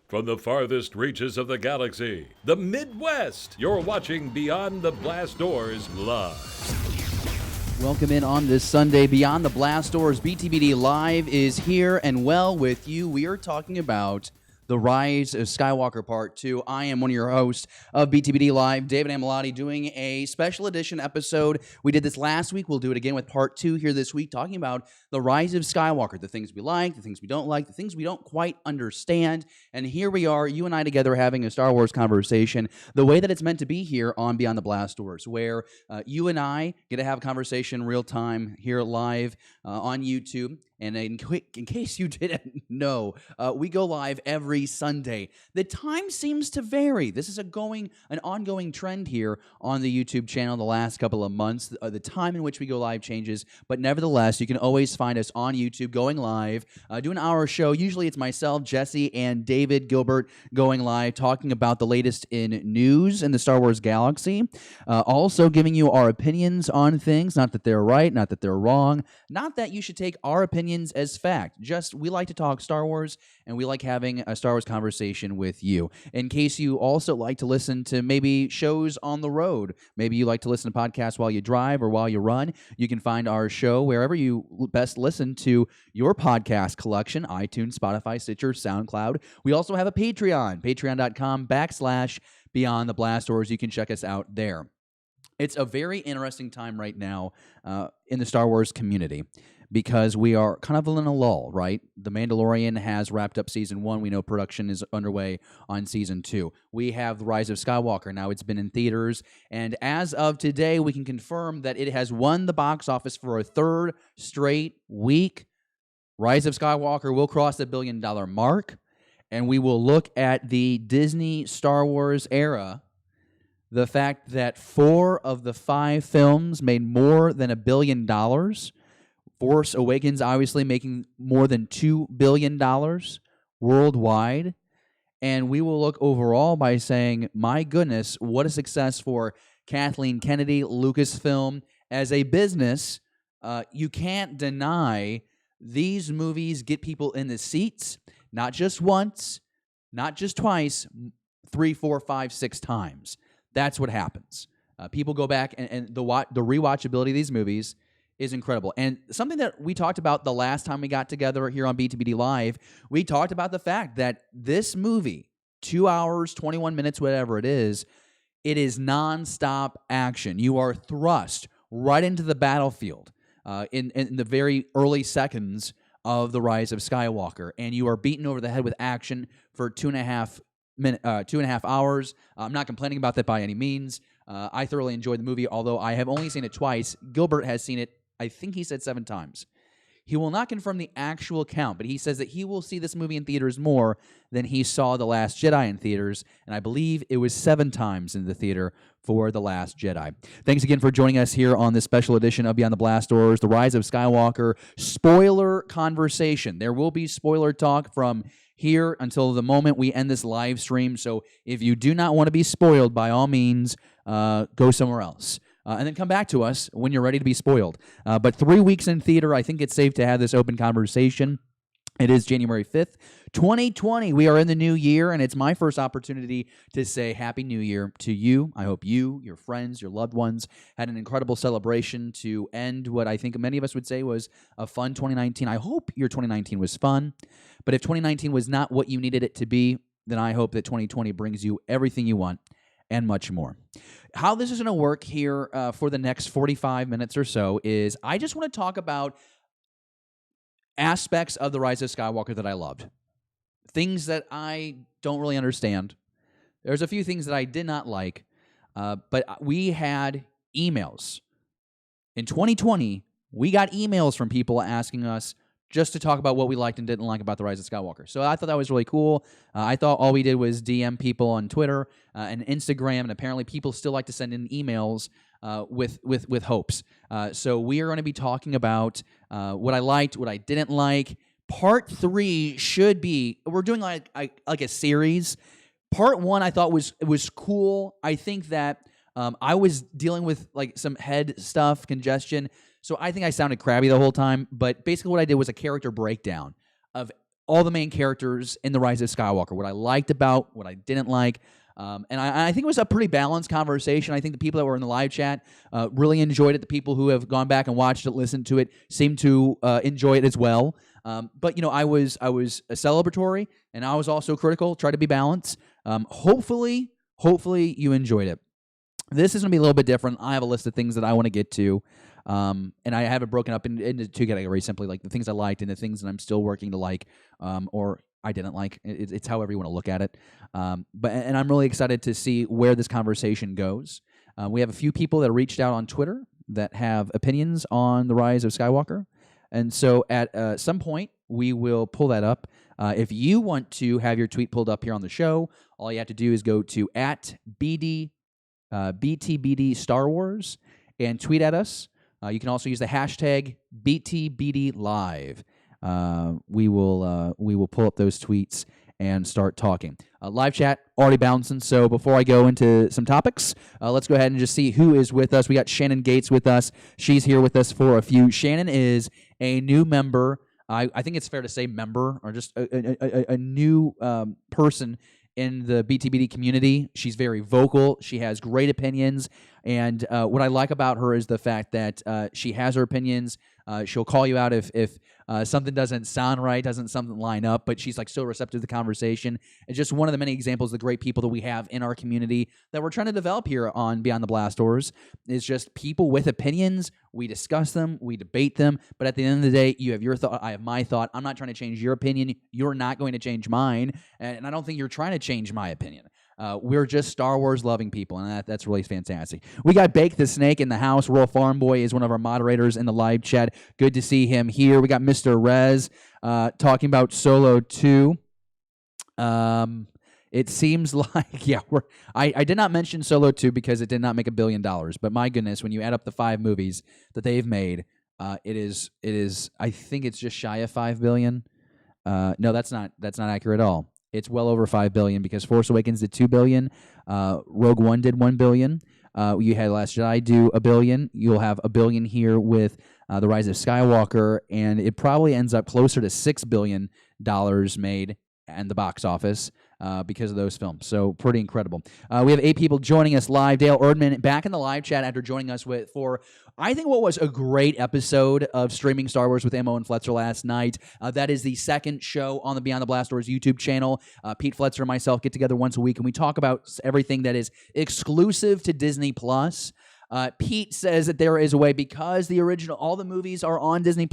From the farthest reaches of the galaxy, the Midwest, you're watching Beyond the Blast Doors live. Welcome in on this Sunday. Beyond the Blast Doors, BTBD Live is here and well with you. We are talking about The Rise of Skywalker Part 2. I am one of your hosts of BTBD Live, David Amilati, doing a special edition episode. We did this last week. We'll do it again with Part 2 here this week, talking about The Rise of Skywalker, the things we like, the things we don't like, the things we don't quite understand. And here we are, you and I together having a Star Wars conversation, the way that it's meant to be here on Beyond the Blast Doors, where you and I get to have a conversation real time here live on YouTube. And in case you didn't know, we go live every Sunday. The time seems to vary. This is an ongoing trend here on the YouTube channel the last couple of months. The time in which we go live changes, but nevertheless, you can always find us on YouTube going live, doing our show. Usually it's myself, Jesse, and David Gilbert going live, talking about the latest in news in the Star Wars galaxy. Also giving you our opinions on things, not that they're right, not that they're wrong, not that you should take our opinions as fact. Just we like to talk Star Wars, and we like having a Star Wars conversation with you. In case you also like to listen to maybe shows on the road, maybe you like to listen to podcasts while you drive or while you run, you can find our show wherever you best listen to your podcast collection, iTunes, Spotify, Stitcher, SoundCloud. We also have a Patreon, patreon.com/Beyond the Blast Doors. You can check us out there. It's a very interesting time right now in the Star Wars community, because we are kind of in a lull, right? The Mandalorian has wrapped up Season 1. We know production is underway on Season 2. We have The Rise of Skywalker. Now it's been in theaters, and as of today, we can confirm that it has won the box office for a third straight week. Rise of Skywalker will cross the $1 billion mark, and we will look at the Disney Star Wars era. The fact that 4 of the 5 films made more than $1 billion. Force Awakens obviously making more than $2 billion worldwide. And we will look overall by saying, my goodness, what a success for Kathleen Kennedy, Lucasfilm. As a business, you can't deny these movies get people in the seats, not just once, not just twice, 3, 4, 5, 6 times. That's what happens. People go back, and the rewatchability of these movies is incredible. And something that we talked about the last time we got together here on BTBD Live, we talked about the fact that this movie, 2 hours, 21 minutes, whatever it is nonstop action. You are thrust right into the battlefield in the very early seconds of The Rise of Skywalker, and you are beaten over the head with action for 2.5 hours. I'm not complaining about that by any means. I thoroughly enjoyed the movie, although I have only seen it twice. Gilbert has seen it, I think he said 7 times. He will not confirm the actual count, but he says that he will see this movie in theaters more than he saw The Last Jedi in theaters, and I believe it was 7 times in the theater for The Last Jedi. Thanks again for joining us here on this special edition of Beyond the Blast Doors, The Rise of Skywalker spoiler conversation. There will be spoiler talk from here until the moment we end this live stream, so if you do not want to be spoiled, by all means, go somewhere else. And then come back to us when you're ready to be spoiled. But 3 weeks in theater, I think it's safe to have this open conversation. It is January 5th, 2020. We are in the new year, and it's my first opportunity to say Happy New Year to you. I hope you, your friends, your loved ones had an incredible celebration to end what I think many of us would say was a fun 2019. I hope your 2019 was fun. But if 2019 was not what you needed it to be, then I hope that 2020 brings you everything you want and much more. How this is going to work here for the next 45 minutes or so is I just want to talk about aspects of The Rise of Skywalker that I loved. Things that I don't really understand. There's a few things that I did not like, but we had emails. In 2020, we got emails from people asking us just to talk about what we liked and didn't like about The Rise of Skywalker. So I thought that was really cool. I thought all we did was DM people on Twitter and Instagram, and apparently people still like to send in emails with hopes. So we are going to be talking about what I liked, what I didn't like. Part 3 should be, we're doing like a series. Part 1 I thought was cool. I think that I was dealing with like some head stuff, congestion. So I think I sounded crabby the whole time, but basically what I did was a character breakdown of all the main characters in The Rise of Skywalker, what I liked about, what I didn't like. And I think it was a pretty balanced conversation. I think the people that were in the live chat really enjoyed it. The people who have gone back and watched it, listened to it, seem to enjoy it as well. But I was celebratory, and I was also critical. Try to be balanced. Hopefully you enjoyed it. This is going to be a little bit different. I have a list of things that I want to get to, and I have it broken up into two categories, simply like the things I liked and the things that I'm still working to like, or I didn't like. It's however you want to look at it. And I'm really excited to see where this conversation goes. We have a few people that reached out on Twitter that have opinions on The Rise of Skywalker, and so at some point we will pull that up. If you want to have your tweet pulled up here on the show, all you have to do is go to @BTBD Star Wars and tweet at us. You can also use the hashtag BTBDLive. We will pull up those tweets and start talking. Live chat already bouncing. So before I go into some topics, let's go ahead and just see who is with us. We got Shannon Gates with us. She's here with us for a few. Shannon is a new member. I think it's fair to say member, or just a new person in the BTBD community. She's very vocal. She has great opinions. And what I like about her is the fact that she has her opinions. She'll call you out if something doesn't sound right, doesn't something line up, but she's like still receptive to the conversation. It's just one of the many examples of the great people that we have in our community that we're trying to develop here on Beyond the Blast Doors. Is just people with opinions. We discuss them, we debate them, but at the end of the day, you have your thought, I have my thought. I'm not trying to change your opinion. You're not going to change mine, and I don't think you're trying to change my opinion. We're just Star Wars loving people, and that's really fantastic. We got Bake the Snake in the house. Rural Farm Boy is one of our moderators in the live chat. Good to see him here. We got Mr. Rez talking about Solo 2. It seems like, I did not mention Solo 2 because it did not make $1 billion, but my goodness, when you add up the 5 movies that they've made, it is. I think it's just shy of $5 billion. No, that's not accurate at all. It's well over $5 billion because Force Awakens did $2 billion. Rogue One did $1 billion. You had Last Jedi do $1 billion. You'll have $1 billion here with The Rise of Skywalker, and it probably ends up closer to $6 billion made in the box office because of those films. So pretty incredible. We have 8 people joining us live. Dale Erdman back in the live chat after joining us for I think what was a great episode of Streaming Star Wars with Ammo and Fletcher last night. That is the second show on the Beyond the Blast Doors YouTube channel. Pete Fletcher and myself get together once a week, and we talk about everything that is exclusive to Disney+. Pete says that there is a way, because all the movies are on Disney+,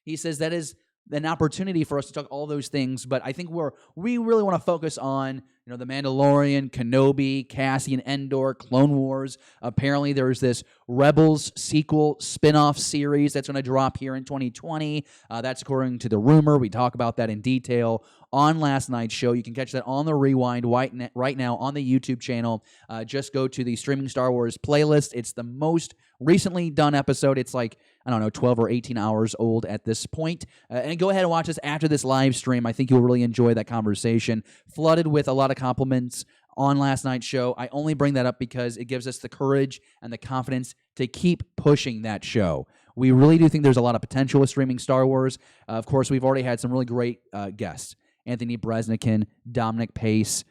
he says that is an opportunity for us to talk all those things, but I think we really want to focus on The Mandalorian, Kenobi, Cassian Andor, Clone Wars. Apparently, there's this Rebels sequel spin-off series that's going to drop here in 2020. That's according to the rumor. We talk about that in detail on last night's show. You can catch that on the Rewind right now on the YouTube channel. Just go to the Streaming Star Wars playlist. It's the most recently done episode. It's like, 12 or 18 hours old at this point. And go ahead and watch us after this live stream. I think you'll really enjoy that conversation. Flooded with a lot of compliments on last night's show. I only bring that up because it gives us the courage and the confidence to keep pushing that show. We really do think there's a lot of potential with Streaming Star Wars. Of course, we've already had some really great guests. Anthony Bresnikan, Dominic Pace,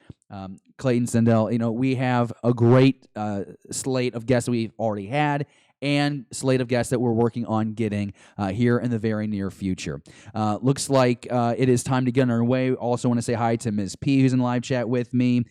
Clayton Sendell. We have a great slate of guests that we've already had, and slate of guests that we're working on getting here in the very near future. Looks like it is time to get underway. Also want to say hi to Ms. P, who's in live chat with me.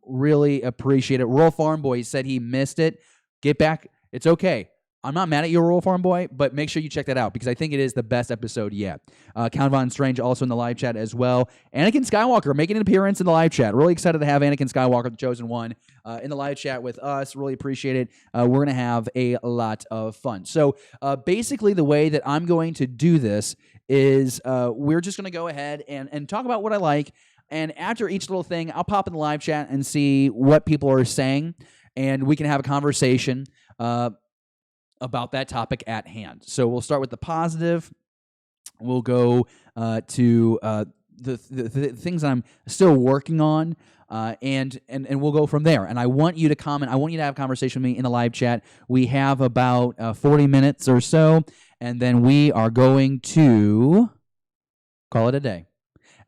Really appreciate it. Rural Farm Boy said he missed it. Get back. It's okay. I'm not mad at you, Rural Farm Boy, but make sure you check that out because I think it is the best episode yet. Count Von Strange also in the live chat as well. Anakin Skywalker making an appearance in the live chat. Really excited to have Anakin Skywalker, the Chosen One, in the live chat with us. Really appreciate it. We're going to have a lot of fun. So basically the way that I'm going to do this is we're just going to go ahead and talk about what I like. And after each little thing, I'll pop in the live chat and see what people are saying, and we can have a conversation about that topic at hand. So we'll start with the positive. We'll go to the things that I'm still working on, and we'll go from there. And I want you to comment. I want you to have a conversation with me in the live chat. We have about 40 minutes or so, and then we are going to call it a day.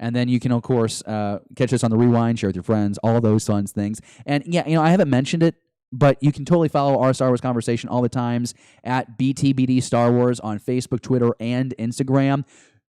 And then you can, of course, catch us on the Rewind, share with your friends, all those fun things. And yeah, I haven't mentioned it, but you can totally follow our Star Wars conversation all the times at BTBD Star Wars on Facebook, Twitter, and Instagram.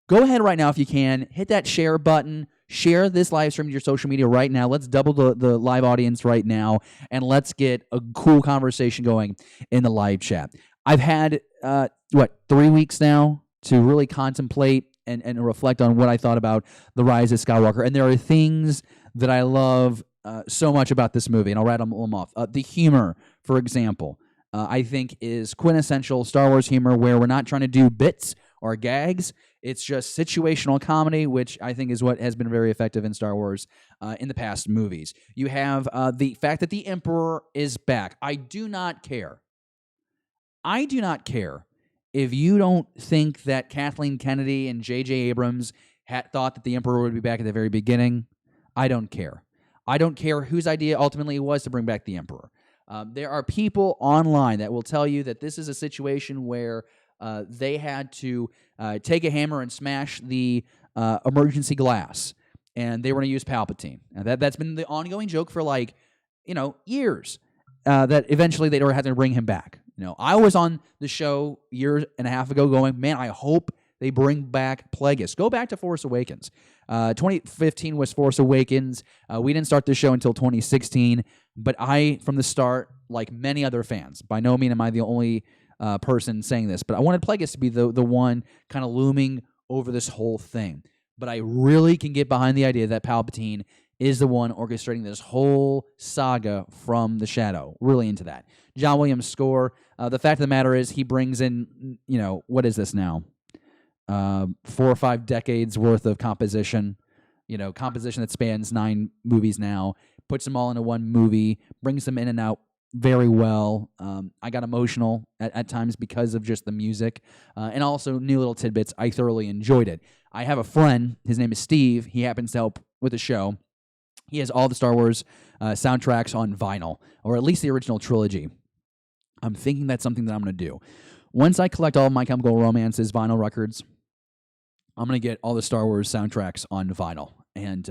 Go ahead right now if you can. Hit that share button. Share this live stream to your social media right now. Let's double the live audience right now, and let's get a cool conversation going in the live chat. I've had, 3 weeks now to really contemplate and reflect on what I thought about The Rise of Skywalker. And there are things that I love so much about this movie, and I'll rattle them off. The humor, for example, I think is quintessential Star Wars humor, where we're not trying to do bits or gags. It's just situational comedy, which I think is what has been very effective in Star Wars in the past movies. You have the fact that the Emperor is back. I do not care if you don't think that Kathleen Kennedy and J.J. Abrams thought that the Emperor would be back at the very beginning. I don't care. I don't care whose idea ultimately it was to bring back the Emperor. There are people online that will tell you that this is a situation where they had to take a hammer and smash the emergency glass, and they were going to use Palpatine. And that's been the ongoing joke for years. That eventually they had to bring him back. I was on the show a year and a half ago going, man, I hope they bring back Plagueis. Go back to Force Awakens. 2015 was Force Awakens. We didn't start the show until 2016, but I, from the start, like many other fans, by no means am I the only person saying this, but I wanted Plagueis to be the one kind of looming over this whole thing. But I really can get behind the idea that Palpatine is the one orchestrating this whole saga from the shadow. Really into that. John Williams' score. The fact of the matter is he brings in, what is this now? 4 or 5 decades worth of composition. Composition that spans 9 movies now. Puts them all into one movie. Brings them in and out very well. I got emotional at times because of just the music. And also new little tidbits. I thoroughly enjoyed it. I have a friend. His name is Steve. He happens to help with the show. He has all the Star Wars soundtracks on vinyl, or at least the original trilogy. I'm thinking that's something that I'm going to do. Once I collect all of My Chemical Romance's vinyl records, I'm going to get all the Star Wars soundtracks on vinyl. And,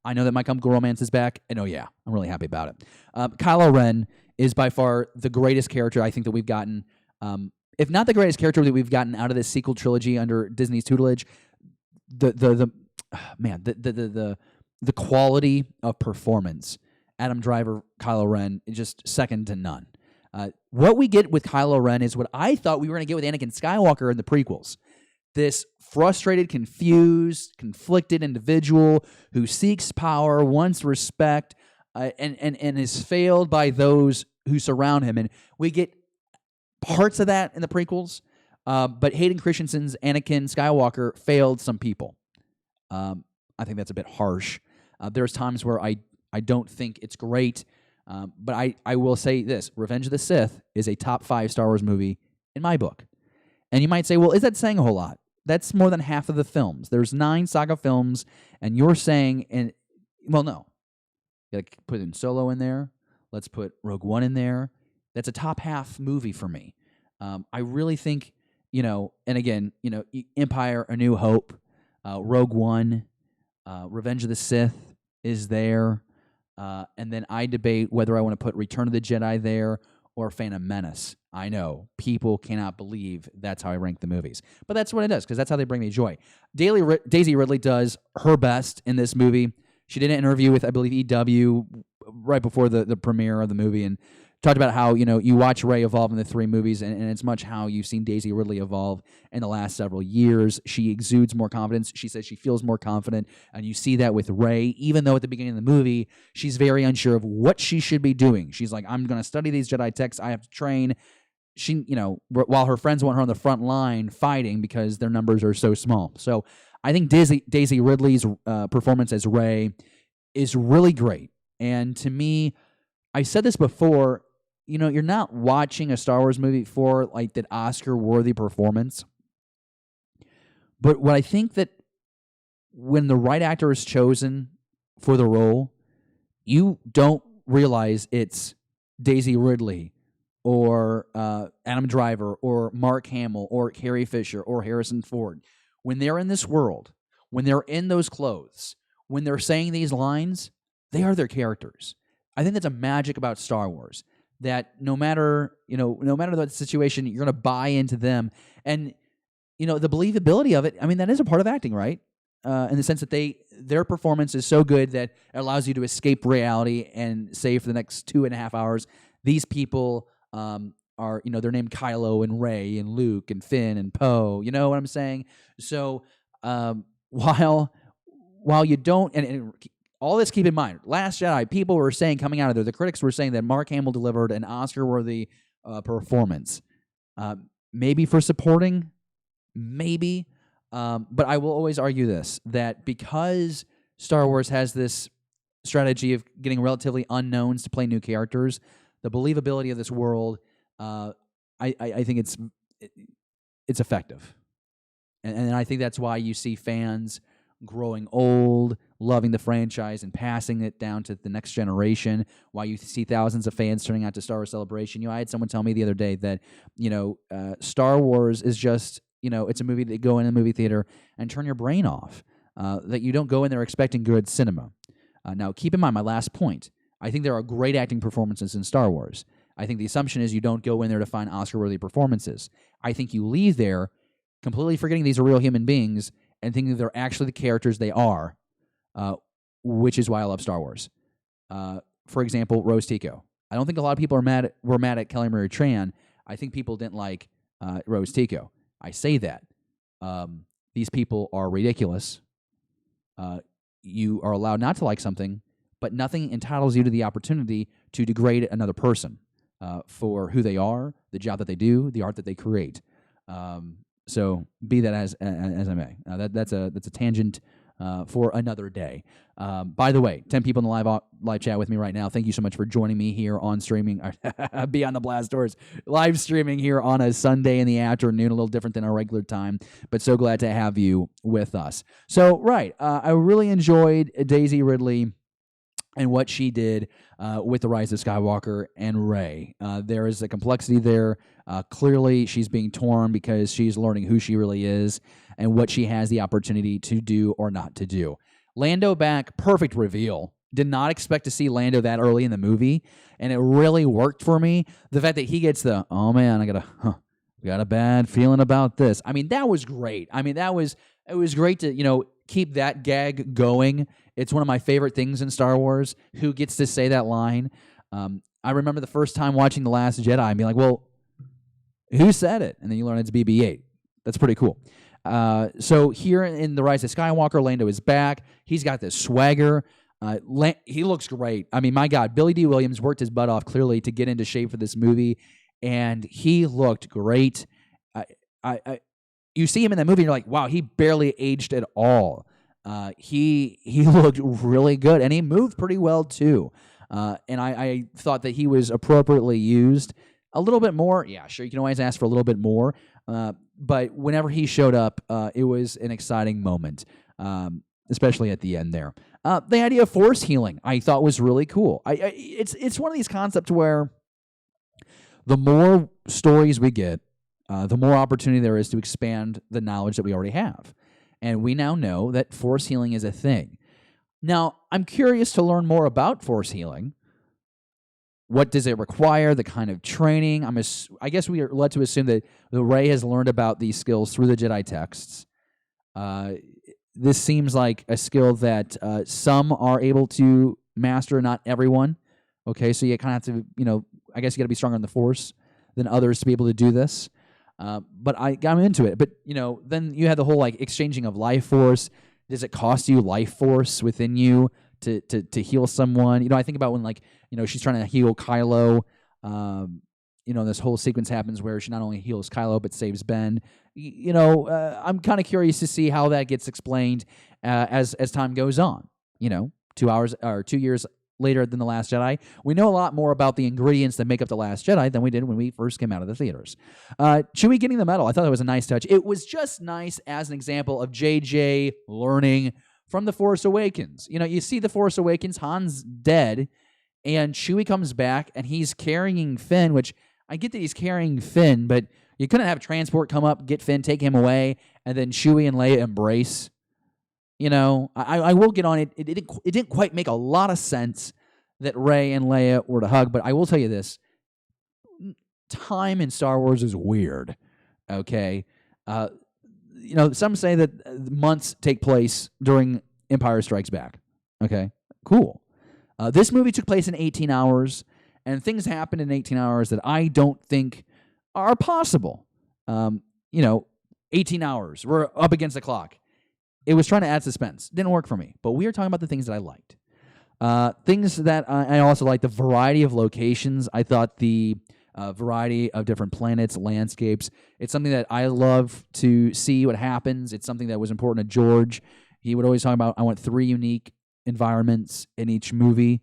I know that My Chemical Romance is back, and I'm really happy about it. Kylo Ren is by far the greatest character I think that we've gotten, if not the greatest character that we've gotten out of this sequel trilogy under Disney's tutelage. The quality of performance, Adam Driver, Kylo Ren, is just second to none. What we get with Kylo Ren is what I thought we were going to get with Anakin Skywalker in the prequels. This frustrated, confused, conflicted individual who seeks power, wants respect, and is failed by those who surround him. And we get parts of that in the prequels, but Hayden Christensen's Anakin Skywalker failed some people. I think that's a bit harsh. There's times where I don't think it's great, but I will say this. Revenge of the Sith is a top 5 Star Wars movie in my book. And you might say, well, is that saying a whole lot? That's more than half of the films. There's 9 saga films, and you're saying, no. You got to put in Solo in there. Let's put Rogue One in there. That's a top half movie for me. I really think, and again, Empire, A New Hope, Rogue One, Revenge of the Sith is there. And then I debate whether I want to put Return of the Jedi there or Phantom Menace. I know people cannot believe that's how I rank the movies, but that's what it is because that's how they bring me joy. Daisy Ridley does her best in this movie. She did an interview with, I believe, EW right before the premiere of the movie and talked about how, you watch Rey evolve in the 3 movies, and it's much how you've seen Daisy Ridley evolve in the last several years. She exudes more confidence. She says she feels more confident, and you see that with Rey, even though at the beginning of the movie, she's very unsure of what she should be doing. She's like, I'm going to study these Jedi texts. I have to train. She, while her friends want her on the front line fighting because their numbers are so small. So I think Daisy Ridley's performance as Rey is really great. And to me, I said this before, you're not watching a Star Wars movie for like that Oscar-worthy performance. But what I think that when the right actor is chosen for the role, you don't realize it's Daisy Ridley or Adam Driver or Mark Hamill or Carrie Fisher or Harrison Ford. When they're in this world, when they're in those clothes, when they're saying these lines, they are their characters. I think that's a magic about Star Wars, that no matter the situation, you're going to buy into them. And, the believability of it, I mean, that is a part of acting, right? In the sense that their performance is so good that it allows you to escape reality and say for the next 2.5 hours, these people are, they're named Kylo and Rey and Luke and Finn and Poe. You know what I'm saying? So while you don't, and all this, keep in mind, Last Jedi, people were saying coming out of there, the critics were saying that Mark Hamill delivered an Oscar-worthy performance. Maybe for supporting, maybe. But I will always argue this, that because Star Wars has this strategy of getting relatively unknowns to play new characters, the believability of this world, I think it's effective. And I think that's why you see fans growing old, loving the franchise, and passing it down to the next generation, why you see thousands of fans turning out to Star Wars Celebration. I had someone tell me the other day that, Star Wars is just, it's a movie that you go in a movie theater and turn your brain off, that you don't go in there expecting good cinema. Now, keep in mind my last point. I think there are great acting performances in Star Wars. I think the assumption is you don't go in there to find Oscar-worthy performances. I think you leave there completely forgetting these are real human beings and thinking they're actually the characters they are, which is why I love Star Wars. For example, Rose Tico. I don't think a lot of people were mad at Kelly Marie Tran. I think people didn't like Rose Tico. I say that. These people are ridiculous. You are allowed not to like something, but nothing entitles you to the opportunity to degrade another person for who they are, the job that they do, the art that they create. So be that as I may. That's a tangent for another day. By the way, 10 people in the live chat with me right now. Thank you so much for joining me here on streaming Beyond the Blast Doors, live streaming here on a Sunday in the afternoon, a little different than our regular time, but so glad to have you with us. So, right, I really enjoyed Daisy Ridley and what she did with The Rise of Skywalker and Rey. There is a complexity there. Clearly, she's being torn because she's learning who she really is and what she has the opportunity to do or not to do. Lando back, perfect reveal. Did not expect to see Lando that early in the movie, and it really worked for me. The fact that he gets oh man, I got a bad feeling about this. I mean, that was great. I mean, it was great to, keep that gag going. It's one of my favorite things in Star Wars. Who gets to say that line? I remember the first time watching The Last Jedi and being like, well, who said it? And then you learn it's BB-8. That's pretty cool. So here in The Rise of Skywalker, Lando is back. He's got this swagger. He looks great. I mean, my God, Billy D. Williams worked his butt off clearly to get into shape for this movie, and he looked great. You see him in that movie, and you're like, wow, he barely aged at all. He looked really good, and he moved pretty well too. And I thought that he was appropriately used. A little bit more, yeah, sure, you can always ask for a little bit more. But whenever he showed up, it was an exciting moment, especially at the end there. The idea of force healing, I thought was really cool. It's one of these concepts where the more stories we get, the more opportunity there is to expand the knowledge that we already have. And we now know that force healing is a thing. Now, I'm curious to learn more about force healing. What does it require? The kind of training? I guess we are led to assume that Rey has learned about these skills through the Jedi texts. This seems like a skill that some are able to master, not everyone. Okay, so you kind of have to, I guess you got to be stronger in the Force than others to be able to do this. But I'm into it. But, then you have the whole, exchanging of life force. Does it cost you life force within you to heal someone? I think about when, she's trying to heal Kylo. This whole sequence happens where she not only heals Kylo but saves Ben. I'm kind of curious to see how that gets explained as time goes on. 2 hours or 2 years later than The Last Jedi, we know a lot more about the ingredients that make up The Last Jedi than we did when we first came out of the theaters. Chewie getting the medal, I thought that was a nice touch. It was just nice as an example of JJ learning from The Force Awakens. You see The Force Awakens, Han's dead, and Chewie comes back, and he's carrying Finn, which I get that he's carrying Finn, but you couldn't have transport come up, get Finn, take him away, and then Chewie and Leia embrace. You know, I will get on it. It didn't quite make a lot of sense that Rey and Leia were to hug, but I will tell you this: time in Star Wars is weird. Okay, you know, some say that months take place during Empire Strikes Back. Okay, cool. This movie took place in 18 hours, and things happened in 18 hours that I don't think are possible. You know, 18 hours. We're up against the clock. It was trying to add suspense. Didn't work for me. But we are talking about the things that I liked. Things that I also liked, the variety of locations. I thought the variety of different planets, landscapes. It's something that I love to see what happens. It's something that was important to George. He would always talk about, I want 3 unique environments in each movie.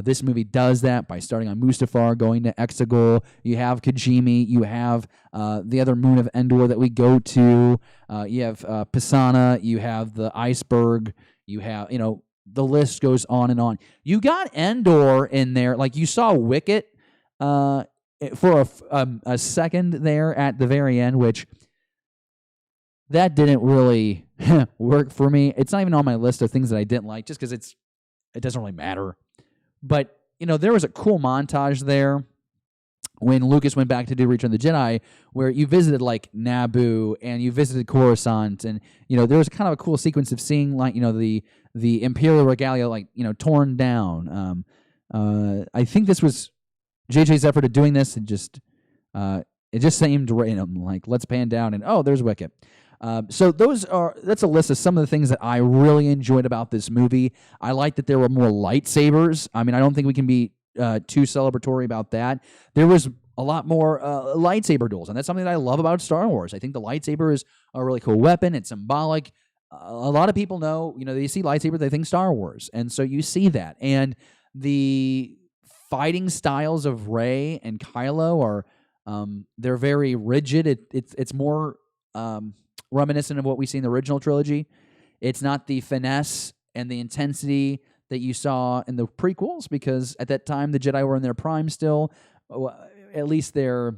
This movie does that by starting on Mustafar, going to Exegol. You have Kijimi. You have the other moon of Endor that we go to. You have Pisana. You have the iceberg. You have, you know, the list goes on and on. You got Endor in there. Like, you saw Wicket for a second there at the very end, which that didn't really work for me. It's not even on my list of things that I didn't like, just because it doesn't really matter. But, you know, there was a cool montage there when Lucas went back to do Return of the Jedi, where you visited, like, Naboo and you visited Coruscant, and, you know, there was kind of a cool sequence of seeing, like, you know, the Imperial Regalia, like, you know, torn down. I think this was JJ's effort of doing this. It just seemed random. Like, let's pan down and, oh, there's Wicket. So that's a list of some of the things that I really enjoyed about this movie. I like that there were more lightsabers. I mean, I don't think we can be too celebratory about that. There was a lot more lightsaber duels, and that's something that I love about Star Wars. I think the lightsaber is a really cool weapon. It's symbolic. A lot of people know, you know, they see lightsabers, they think Star Wars, and so you see that. And the fighting styles of Rey and Kylo are they're very rigid. It's more reminiscent of what we see in the original trilogy. It's not the finesse and the intensity that you saw in the prequels, because at that time the Jedi were in their prime still, at least their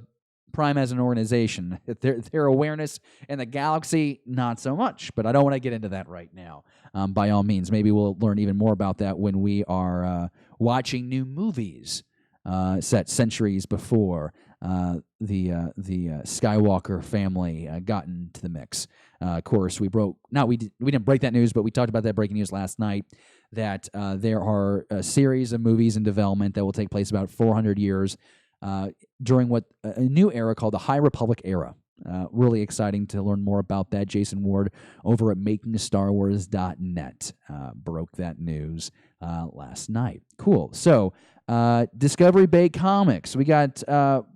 prime as an organization. Their awareness in the galaxy, not so much. But I don't want to get into that right now. By all means, maybe we'll learn even more about that when we are watching new movies set centuries before the Skywalker family got into the mix. Of course, we didn't break that news, but we talked about that breaking news last night, that there are a series of movies in development that will take place about 400 years during what a new era called the High Republic era. Really exciting to learn more about that. Jason Ward over at makingstarwars.net broke that news last night. Cool. So, Discovery Bay Comics. We got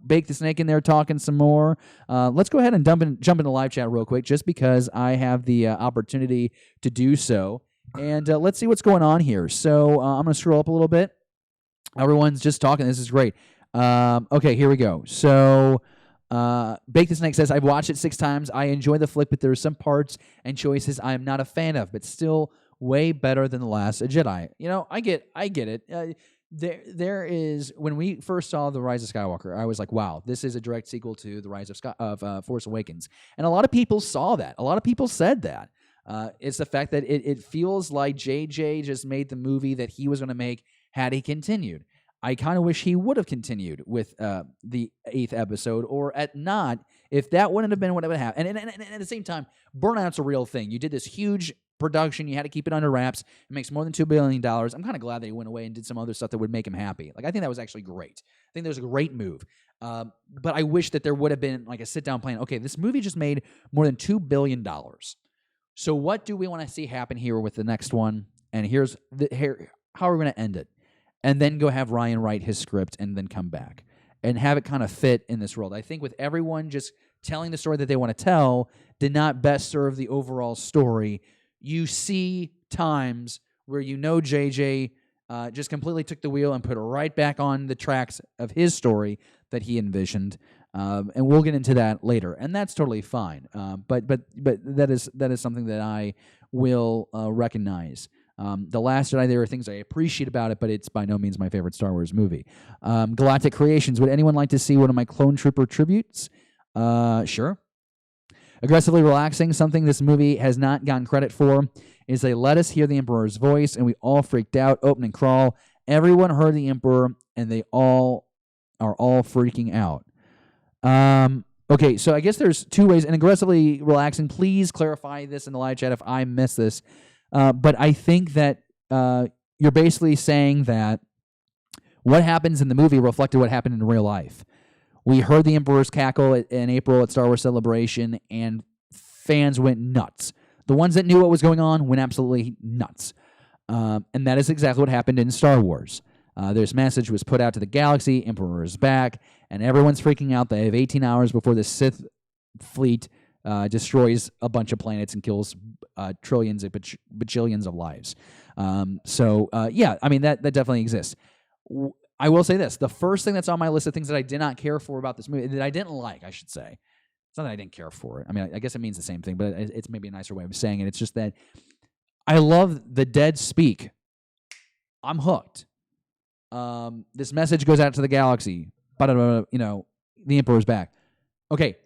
Bake the Snake in there talking some more. Let's go ahead and jump into live chat real quick, just because I have the opportunity to do so. And let's see what's going on here. So I'm going to scroll up a little bit. Everyone's just talking. This is great. Okay, here we go. So Bake the Snake says, I've watched it 6 times. I enjoy the flick, but there are some parts and choices I am not a fan of, but still way better than The Last Jedi. You know, I get it. There is, when we first saw The Rise of Skywalker, I was like, wow, this is a direct sequel to The Rise of Force Awakens. And a lot of people saw that. A lot of people said that. It's the fact that it feels like JJ just made the movie that he was going to make had he continued. I kind of wish he would have continued with the 8th episode, or at not, if that wouldn't have been what would have happened. And at the same time, burnout's a real thing. You did this huge production. You had to keep it under wraps. It makes more than $2 billion. I'm kind of glad that he went away and did some other stuff that would make him happy. Like, I think that was actually great. I think that was a great move. But I wish that there would have been like a sit-down plan. Okay, this movie just made more than $2 billion. So what do we want to see happen here with the next one? And how are we going to end it? And then go have Ryan write his script and then come back and have it kind of fit in this world. I think with everyone just telling the story that they want to tell did not best serve the overall story. You see times where JJ just completely took the wheel and put it right back on the tracks of his story that he envisioned. And we'll get into that later, and that's totally fine. But that is something that I will recognize. The Last Jedi, there are things I appreciate about it, but it's by no means my favorite Star Wars movie. Galactic Creations, would anyone like to see one of my Clone Trooper tributes? Sure. Aggressively relaxing, something this movie has not gotten credit for, is they let us hear the Emperor's voice, and we all freaked out. Opening crawl. Everyone heard the Emperor, and they all are all freaking out. Okay, so I guess there's two ways. And aggressively relaxing, please clarify this in the live chat if I miss this. But I think that you're basically saying that what happens in the movie reflected what happened in real life. We heard the Emperor's cackle in April at Star Wars Celebration, and fans went nuts. The ones that knew what was going on went absolutely nuts. And that is exactly what happened in Star Wars. This message was put out to the galaxy, Emperor is back, and everyone's freaking out. They have 18 hours before the Sith fleet destroys a bunch of planets and kills trillions and bajillions of lives. Yeah, I mean, that definitely exists. I will say this. The first thing that's on my list of things that I did not care for about this movie, that I didn't like, I should say. It's not that I didn't care for it. I mean, I guess it means the same thing, but it's maybe a nicer way of saying it. It's just that I love the dead speak. I'm hooked. This message goes out to the galaxy. The Emperor's back. Okay,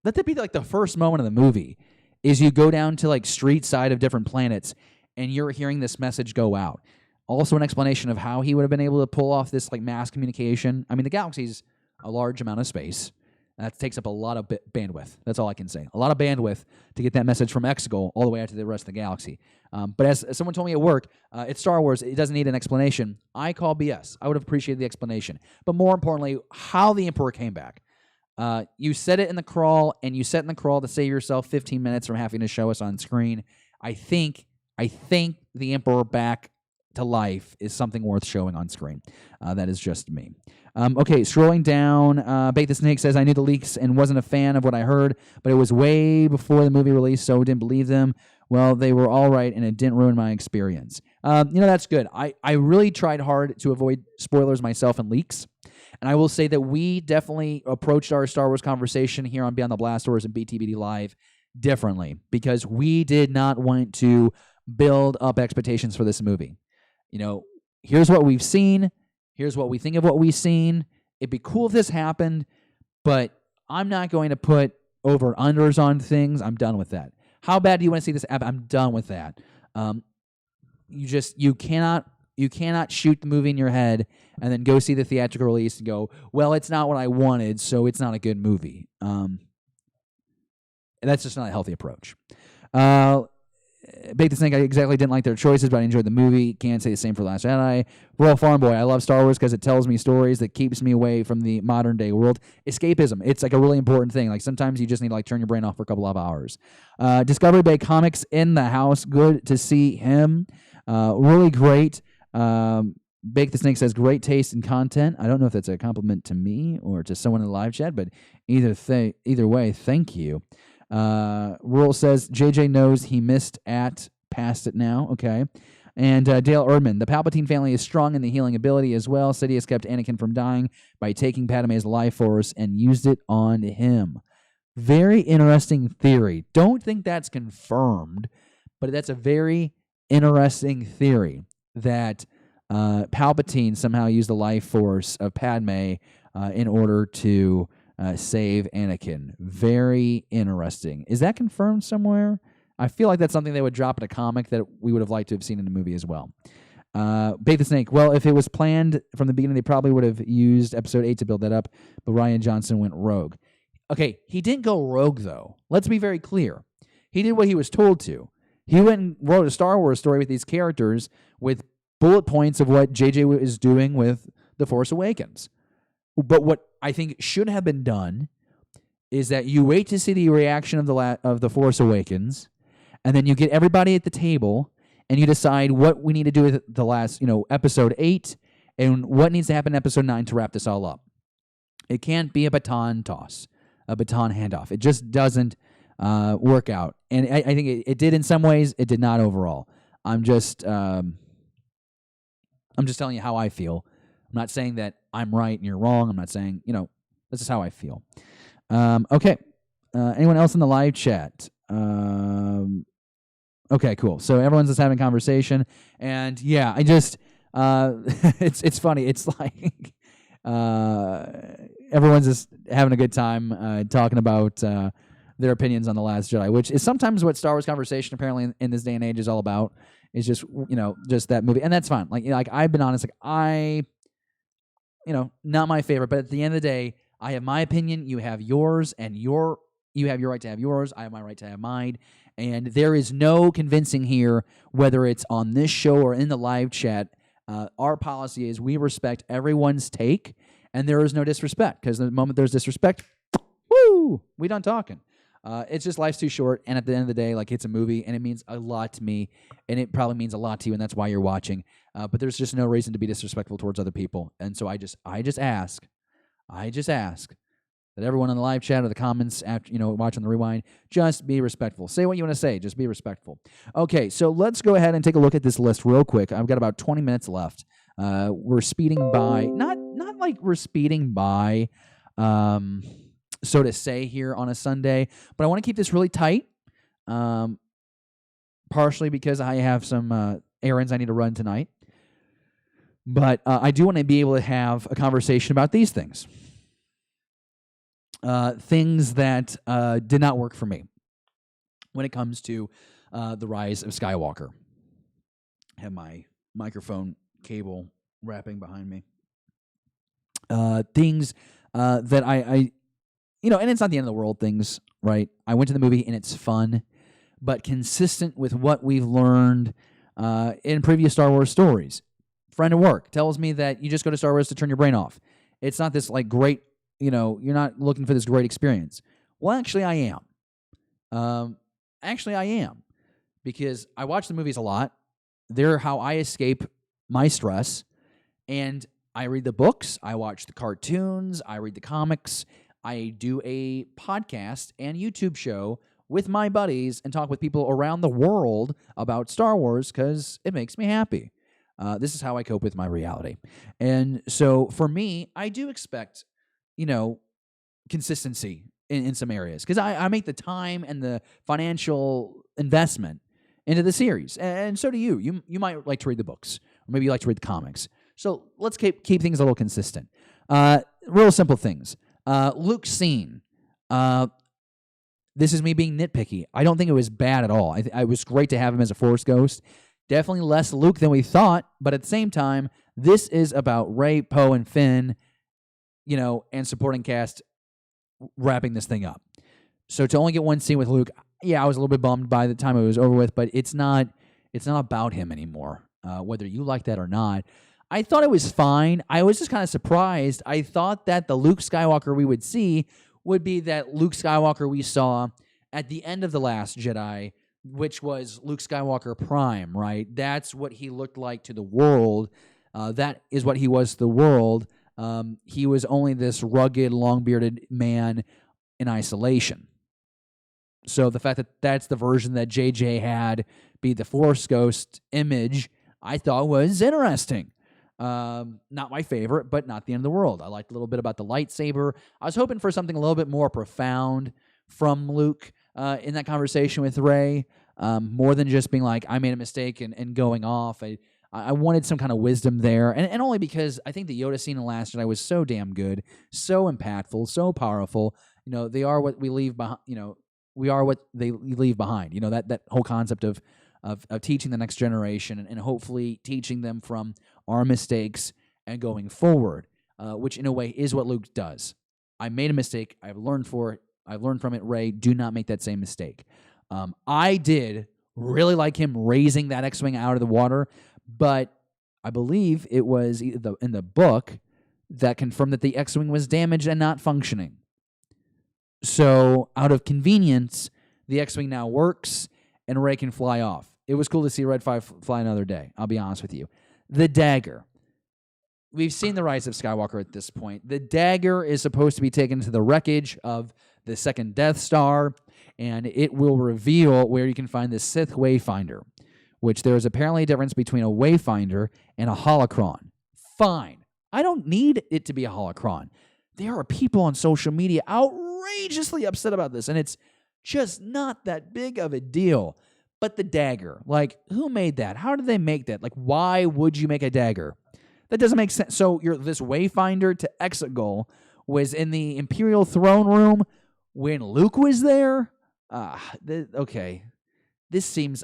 let that be like the first moment of the movie. Is you go down to like street side of different planets, and you're hearing this message go out. Also, an explanation of how he would have been able to pull off this like mass communication. I mean, the galaxy's a large amount of space. That takes up a lot of bandwidth. That's all I can say. A lot of bandwidth to get that message from Exegol all the way out to the rest of the galaxy. But as someone told me at work, it's Star Wars. It doesn't need an explanation. I call BS. I would have appreciated the explanation. But more importantly, how the Emperor came back. You said it in the crawl, and you set in the crawl to save yourself 15 minutes from having to show us on screen. I think the Emperor back to life is something worth showing on screen. That is just me. Okay, scrolling down, Bake the Snake says, I knew the leaks and wasn't a fan of what I heard, but it was way before the movie release, so didn't believe them. Well, they were all right, and it didn't ruin my experience. That's good. I really tried hard to avoid spoilers myself and leaks, and I will say that we definitely approached our Star Wars conversation here on Beyond the Blast Doors and BTBD Live differently, because we did not want to build up expectations for this movie. Here's what we've seen. Here's what we think of what we've seen. It'd be cool if this happened, but I'm not going to put over-unders on things. I'm done with that. How bad do you want to see this happen? I'm done with that. You cannot shoot the movie in your head and then go see the theatrical release and go, well, it's not what I wanted, so it's not a good movie. That's just not a healthy approach. Bake the Snake, I exactly didn't like their choices, but I enjoyed the movie. Can't say the same for Last Jedi. Royal Farm Boy, I love Star Wars because it tells me stories that keeps me away from the modern day world. Escapism, it's like a really important thing. Like sometimes you just need to like turn your brain off for a couple of hours. Discovery Bay Comics in the house, good to see him. Really great. Bake the Snake says, great taste in content. I don't know if that's a compliment to me or to someone in the live chat, but either way, thank you. Rural says, JJ knows he missed at past it now. Okay. And Dale Erdman, the Palpatine family is strong in the healing ability as well. Sidious kept Anakin from dying by taking Padme's life force and used it on him. Very interesting theory. Don't think that's confirmed, but that's a very interesting theory that Palpatine somehow used the life force of Padme in order to save Anakin. Very interesting. Is that confirmed somewhere? I feel like that's something they would drop in a comic that we would have liked to have seen in a movie as well. Bait the Snake. Well, if it was planned from the beginning, they probably would have used Episode 8 to build that up, but Rian Johnson went rogue. Okay, he didn't go rogue, though. Let's be very clear. He did what he was told to. He went and wrote a Star Wars story with these characters with bullet points of what JJ is doing with The Force Awakens. But what I think should have been done is that you wait to see the reaction of The Force Awakens, and then you get everybody at the table, and you decide what we need to do with the last, Episode 8, and what needs to happen in Episode 9 to wrap this all up. It can't be a baton toss, a baton handoff. It just doesn't work out. And I think it did in some ways. It did not overall. I'm just telling you how I feel. I'm not saying that I'm right and you're wrong. I'm not saying, this is how I feel. Okay. Anyone else in the live chat? Okay, cool. So everyone's just having a conversation. And yeah, I just, it's funny. It's like, everyone's just having a good time talking about their opinions on The Last Jedi, which is sometimes what Star Wars conversation apparently in this day and age is all about. Is just just that movie, and that's fine. Like I've been honest, not my favorite, but at the end of the day, I have my opinion, you have yours, and you have your right to have yours, I have my right to have mine, and there is no convincing here, whether it's on this show or in the live chat. Our policy is we respect everyone's take, and there is no disrespect, because the moment there's disrespect, woo, we done talking. It's just life's too short, and at the end of the day, like, it's a movie, and it means a lot to me, and it probably means a lot to you, and that's why you're watching. But there's just no reason to be disrespectful towards other people, and so I just ask that everyone in the live chat or the comments after watching the rewind, just be respectful. Say what you want to say, just be respectful. Okay, so let's go ahead and take a look at this list real quick. I've got about 20 minutes left. We're speeding by, not like we're speeding by. So to say here on a Sunday, but I want to keep this really tight, partially because I have some errands I need to run tonight, but I do want to be able to have a conversation about these things, things that did not work for me when it comes to the rise of Skywalker. I have my microphone cable wrapping behind me. Things that I and it's not the end of the world things, right? I went to the movie and it's fun, but consistent with what we've learned in previous Star Wars stories. Friend at work tells me that you just go to Star Wars to turn your brain off. It's not this like great, you're not looking for this great experience. Well, actually I am. Because I watch the movies a lot. They're how I escape my stress. And I read the books, I watch the cartoons, I read the comics, I do a podcast and YouTube show with my buddies and talk with people around the world about Star Wars because it makes me happy. This is how I cope with my reality. And so for me, I do expect, consistency in some areas because I make the time and the financial investment into the series. And so do you. You might like to read the books, or maybe you like to read the comics. So let's keep things a little consistent. Real simple things. Luke's scene. This is me being nitpicky. I don't think it was bad at all. It was great to have him as a Force ghost. Definitely less Luke than we thought, but at the same time, this is about Rey, Poe, and Finn, and supporting cast wrapping this thing up. So to only get one scene with Luke, I was a little bit bummed by the time it was over with, but it's not about him anymore, whether you like that or not. I thought it was fine. I was just kind of surprised. I thought that the Luke Skywalker we would see would be that Luke Skywalker we saw at the end of The Last Jedi, which was Luke Skywalker Prime, right? That's what he looked like to the world. That is what he was to the world. He was only this rugged, long-bearded man in isolation. So the fact that that's the version that JJ had be the Force Ghost image, I thought was interesting. Not my favorite, but not the end of the world. I liked a little bit about the lightsaber. I was hoping for something a little bit more profound from Luke in that conversation with Rey, more than just being like, I made a mistake and going off. I wanted some kind of wisdom there, and only because I think the Yoda scene in Last Jedi was so damn good, so impactful, so powerful. They are what we leave behind. We are what they leave behind. That whole concept of teaching the next generation and hopefully teaching them from our mistakes and going forward, which in a way is what Luke does. I made a mistake. I've learned from it. Rey, do not make that same mistake. I did really like him raising that X-Wing out of the water, but I believe it was in the book that confirmed that the X-Wing was damaged and not functioning. So out of convenience, the X-Wing now works and Rey can fly off. It was cool to see Red 5 fly another day, I'll be honest with you. The dagger. We've seen the rise of Skywalker at this point. The dagger is supposed to be taken to the wreckage of the second Death Star, and it will reveal where you can find the Sith Wayfinder, which there is apparently a difference between a Wayfinder and a holocron. Fine. I don't need it to be a holocron. There are people on social media outrageously upset about this, and it's just not that big of a deal. But the dagger, like, who made that? How did they make that? Like, why would you make a dagger? That doesn't make sense. So you're this Wayfinder to Exegol was in the Imperial throne room when Luke was there. Okay, this seems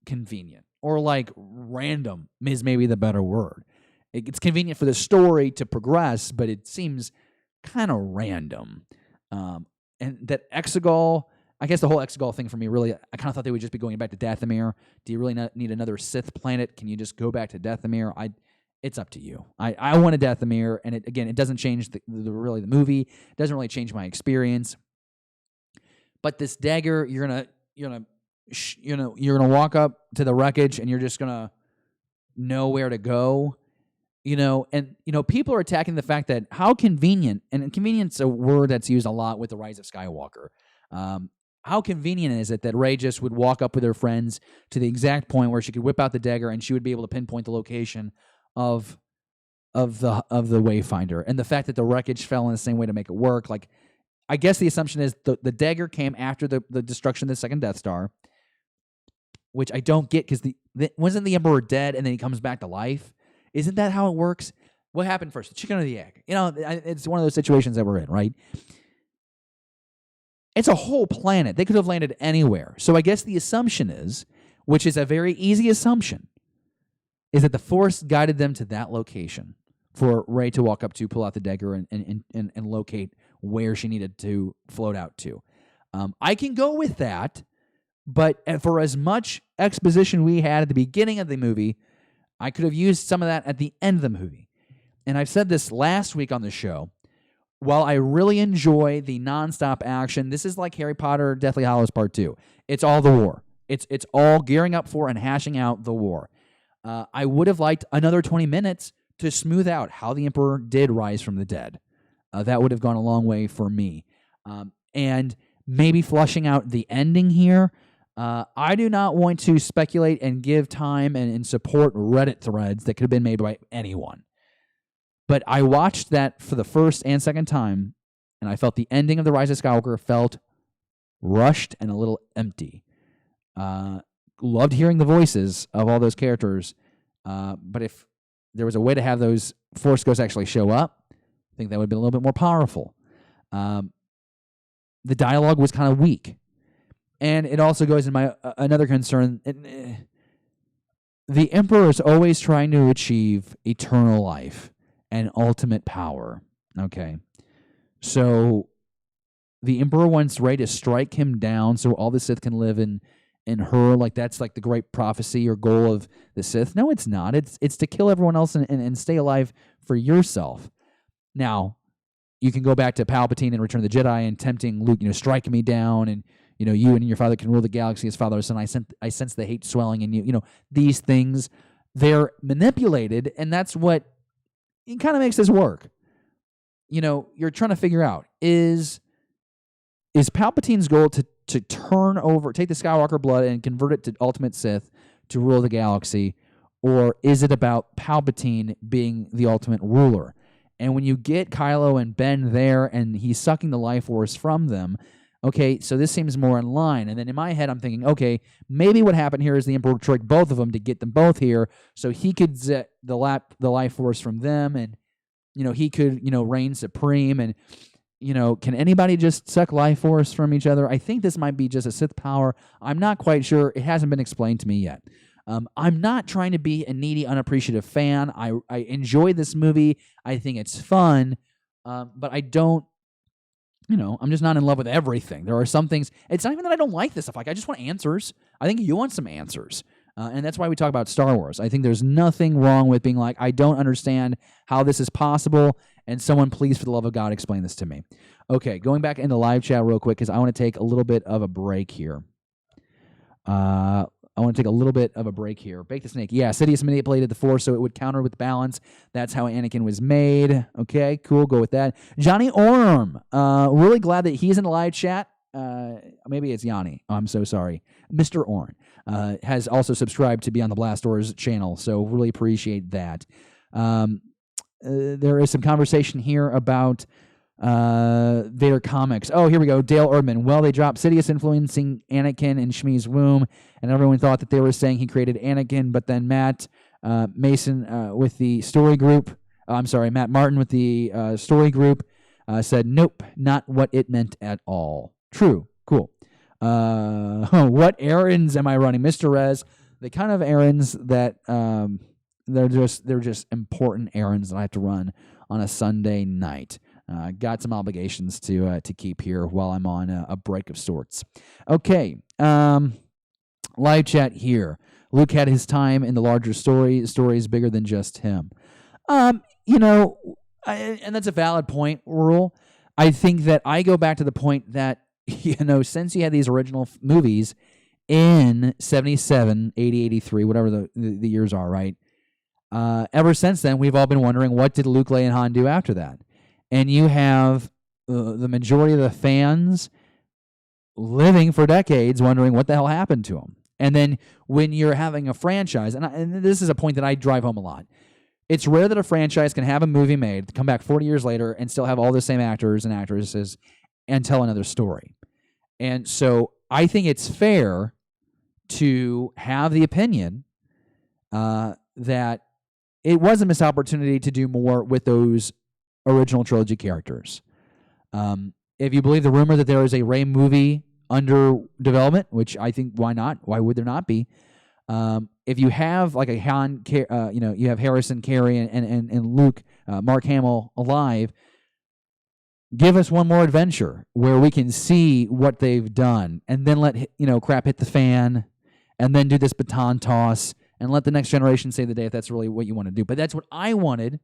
convenient, or like random is maybe the better word. It's convenient for the story to progress, but it seems kind of random. And that Exegol, I guess the whole Exegol thing for me, really, I kind of thought they would just be going back to Dathomir. Do you really need another Sith planet? Can you just go back to Dathomir? It's up to you. I want a Dathomir, and it doesn't change the movie. It doesn't really change my experience. But this dagger, you're gonna walk up to the wreckage, and you're just gonna know where to go. And people are attacking the fact that how convenient, and convenience a word that's used a lot with the Rise of Skywalker. How convenient is it that Rey just would walk up with her friends to the exact point where she could whip out the dagger and she would be able to pinpoint the location of the Wayfinder, and the fact that the wreckage fell in the same way to make it work. Like, I guess the assumption is the dagger came after the destruction of the second Death Star, which I don't get, because wasn't the Emperor dead and then he comes back to life? Isn't that how it works? What happened first, the chicken or the egg? It's one of those situations that we're in, right? It's a whole planet. They could have landed anywhere. So I guess the assumption is, which is a very easy assumption, is that the Force guided them to that location for Rey to walk up to, pull out the dagger, and locate where she needed to float out to. I can go with that, but for as much exposition we had at the beginning of the movie, I could have used some of that at the end of the movie. And I've said this last week on the show. While I really enjoy the nonstop action, this is like Harry Potter Deathly Hallows Part 2. It's all the war. It's all gearing up for and hashing out the war. I would have liked another 20 minutes to smooth out how the Emperor did rise from the dead. That would have gone a long way for me. And maybe flushing out the ending here. I do not want to speculate and give time and support Reddit threads that could have been made by anyone. But I watched that for the first and second time, and I felt the ending of The Rise of Skywalker felt rushed and a little empty. Loved hearing the voices of all those characters, but if there was a way to have those Force ghosts actually show up, I think that would have been a little bit more powerful. The dialogue was kind of weak. And it also goes in my another concern. The Emperor is always trying to achieve eternal life and ultimate power. Okay. So the Emperor wants Rey to strike him down so all the Sith can live in her. Like, that's like the great prophecy or goal of the Sith. No, it's not. It's to kill everyone else and stay alive for yourself. Now, you can go back to Palpatine and Return of the Jedi and tempting Luke, strike me down, and you and your father can rule the galaxy as father or son. I sense the hate swelling in you. These things, they're manipulated, and that's what it kind of makes this work. You're trying to figure out, is Palpatine's goal to take the Skywalker blood and convert it to ultimate Sith to rule the galaxy, or is it about Palpatine being the ultimate ruler? And when you get Kylo and Ben there and he's sucking the life force from them, okay, so this seems more in line. And then in my head, I'm thinking, okay, maybe what happened here is the Emperor tricked both of them to get them both here so he could zet the life force from them, and, he could, reign supreme. And, can anybody just suck life force from each other? I think this might be just a Sith power. I'm not quite sure. It hasn't been explained to me yet. I'm not trying to be a needy, unappreciative fan. I enjoy this movie. I think it's fun, but I don't, I'm just not in love with everything. There are some things. It's not even that I don't like this stuff. Like, I just want answers. I think you want some answers. And that's why we talk about Star Wars. I think there's nothing wrong with being like, I don't understand how this is possible, and someone, please, for the love of God, explain this to me. Okay, going back into live chat real quick, because I want to take a little bit of a break here. Bake the Snake. Yeah, Sidious manipulated the Force so it would counter with balance. That's how Anakin was made. Okay, cool. Go with that. Johnny Orm. Really glad that he's in the live chat. Maybe it's Yanni. Oh, I'm so sorry. Mr. Orn has also subscribed to be on the Blast Doors channel, so really appreciate that. There is some conversation here about Vader comics. Oh, here we go. Dale Erdman. Well, they dropped Sidious influencing Anakin in Shmi's womb, and everyone thought that they were saying he created Anakin, but then Matt Mason with the story group Matt Martin with the story group said, nope, not what it meant at all. True. Cool. What errands am I running? Mr. Rez, the kind of errands that they're just important errands that I have to run on a Sunday night. Got some obligations to keep here while I'm on a break of sorts. Okay. Live chat here. Luke had his time in the larger story. The story is bigger than just him. And that's a valid point, Rule. I think that I go back to the point that, since you had these original movies in 77, 80, 83, whatever the years are, right? Ever since then, we've all been wondering, what did Luke, Leia, and Han do after that? And you have the majority of the fans living for decades wondering what the hell happened to them. And then when you're having a franchise, and this is a point that I drive home a lot, it's rare that a franchise can have a movie made, come back 40 years later, and still have all the same actors and actresses and tell another story. And so I think it's fair to have the opinion that it was a missed opportunity to do more with those original trilogy characters. If you believe the rumor that there is a Rey movie under development, which I think, why not? Why would there not be? If you have like a Han, you have Harrison, Carey, and Luke, Mark Hamill alive, give us one more adventure where we can see what they've done, and then let crap hit the fan, and then do this baton toss, and let the next generation save the day if that's really what you want to do. But that's what I wanted.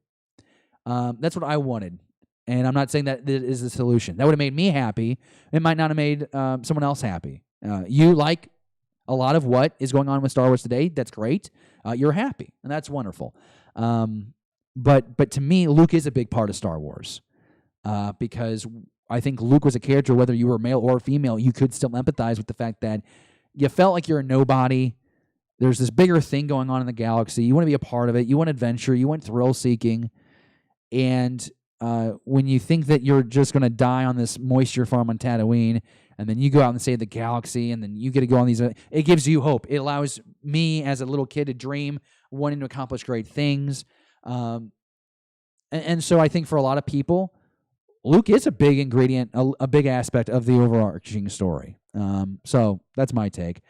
And I'm not saying that is the solution. That would have made me happy. It might not have made someone else happy. You like a lot of what is going on with Star Wars today. That's great. You're happy, and that's wonderful. But to me, Luke is a big part of Star Wars because I think Luke was a character, whether you were male or female, you could still empathize with the fact that you felt like you're a nobody. There's this bigger thing going on in the galaxy. You want to be a part of it. You want adventure. You want thrill-seeking. And when you think that you're just going to die on this moisture farm on Tatooine, and then you go out and save the galaxy, and then you get to go on these, it gives you hope. It allows me as a little kid to dream, wanting to accomplish great things. And so I think for a lot of people, Luke is a big ingredient, a big aspect of the overarching story. So that's my take.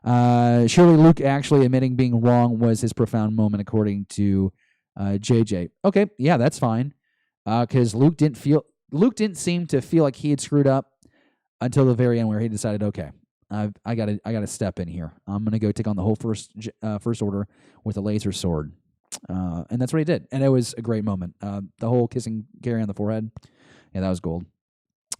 Surely Luke actually admitting being wrong was his profound moment, according to JJ. Okay, yeah, that's fine. Because Luke didn't seem to feel like he had screwed up until the very end, where he decided, okay, I gotta step in here. I'm gonna go take on the whole first order with a laser sword, and that's what he did. And it was a great moment. The whole kissing Carrie on the forehead, yeah, that was gold.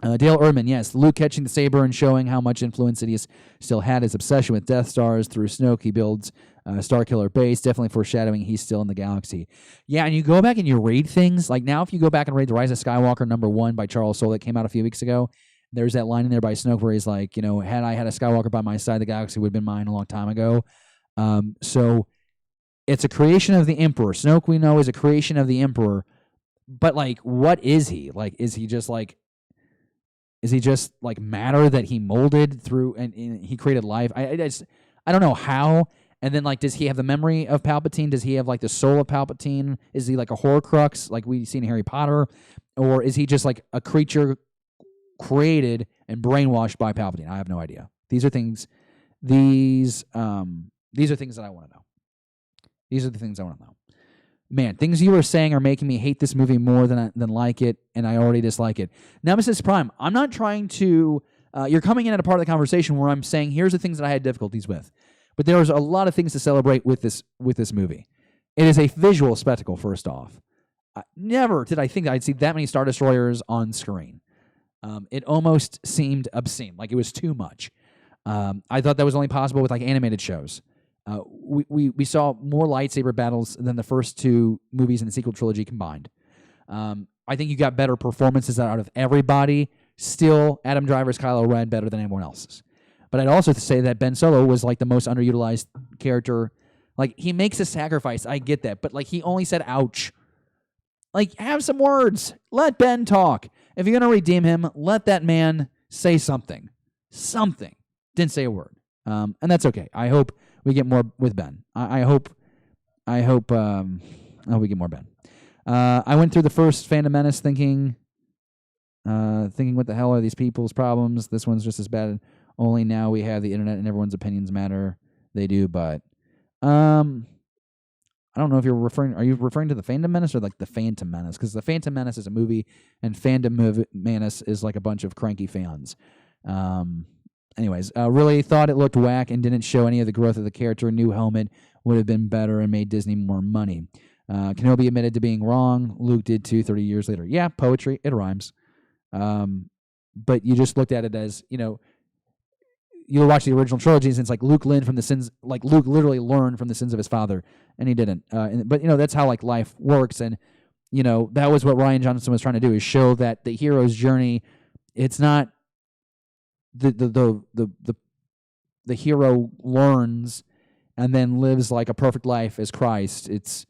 Dale Erdman, yes, Luke catching the saber and showing how much influence Sidious still had his obsession with Death Stars through Snoke. He builds Starkiller Base, definitely foreshadowing he's still in the galaxy. Yeah, and you go back and you read things, like now if you go back and read The Rise of Skywalker #1 by Charles Soule that came out a few weeks ago, there's that line in there by Snoke where he's like, had I had a Skywalker by my side, the galaxy would have been mine a long time ago. So it's a creation of the Emperor. Snoke, we know, is a creation of the Emperor, but like, what is he? Like, is he just like matter that he molded through and he created life? I don't know how. And then, like, does he have the memory of Palpatine? Does he have, like, the soul of Palpatine? Is he like a Horcrux like we see in Harry Potter? Or is he just like a creature created and brainwashed by Palpatine? I have no idea. These are things that I want to know. These are the things I want to know. Man, things you were saying are making me hate this movie more than like it, and I already dislike it. Nemesis Prime, I'm not trying to... you're coming in at a part of the conversation where I'm saying, here's the things that I had difficulties with. But there was a lot of things to celebrate with this movie. It is a visual spectacle, first off. Never did I think I'd see that many Star Destroyers on screen. It almost seemed obscene, like it was too much. I thought that was only possible with like animated shows. We saw more lightsaber battles than the first two movies in the sequel trilogy combined. I think you got better performances out of everybody. Still, Adam Driver's Kylo Ren better than anyone else's. But I'd also say that Ben Solo was like the most underutilized character. Like, he makes a sacrifice. I get that. But like, he only said, ouch. Like, have some words. Let Ben talk. If you're going to redeem him, let that man say something. Something. Didn't say a word. And that's okay. I hope we get more with Ben. I hope we get more Ben. I went through the first Phantom Menace thinking what the hell are these people's problems? This one's just as bad. Only now we have the internet and everyone's opinions matter. They do, but I don't know if you're referring. Are you referring to the Phantom Menace or like the Phantom Menace? Because the Phantom Menace is a movie, and Phantom Menace is like a bunch of cranky fans. Anyways, really thought it looked whack and didn't show any of the growth of the character. New helmet would have been better and made Disney more money. Kenobi admitted to being wrong. Luke did too 30 years later. Yeah, poetry. It rhymes. But you just looked at it as, you watch the original trilogies, and it's like Luke literally learned from the sins of his father, and he didn't. But that's how like life works, and that was what Rian Johnson was trying to do, is show that the hero's journey, it's not the hero learns and then lives like a perfect life as Christ. It's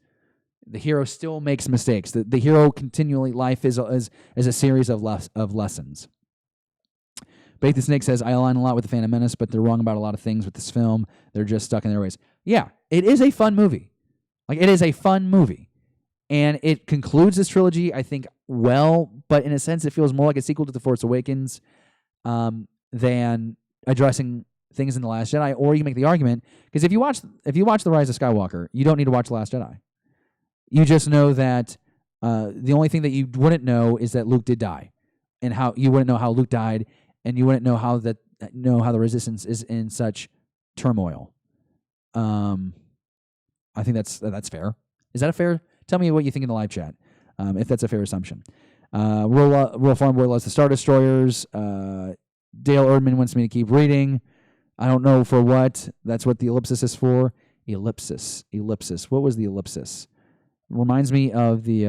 the hero still makes mistakes. The hero continually, life is a series of lessons. Bake the Snake says, I align a lot with the Phantom Menace, but they're wrong about a lot of things with this film. They're just stuck in their ways. Yeah, it is a fun movie. Like, it is a fun movie. And it concludes this trilogy, I think, well, but in a sense, it feels more like a sequel to The Force Awakens than addressing things in The Last Jedi. Or you can make the argument, because if you watch The Rise of Skywalker, you don't need to watch The Last Jedi. You just know that the only thing that you wouldn't know is that Luke did die, and how you wouldn't know how Luke died, and you wouldn't know how the Resistance is in such turmoil. I think that's fair. Is that a fair? Tell me what you think in the live chat, if that's a fair assumption. Rural Farm Boy loves the Star Destroyers. Dale Erdman wants me to keep reading. I don't know for what. That's what the ellipsis is for. Ellipsis. What was the ellipsis? Reminds me of the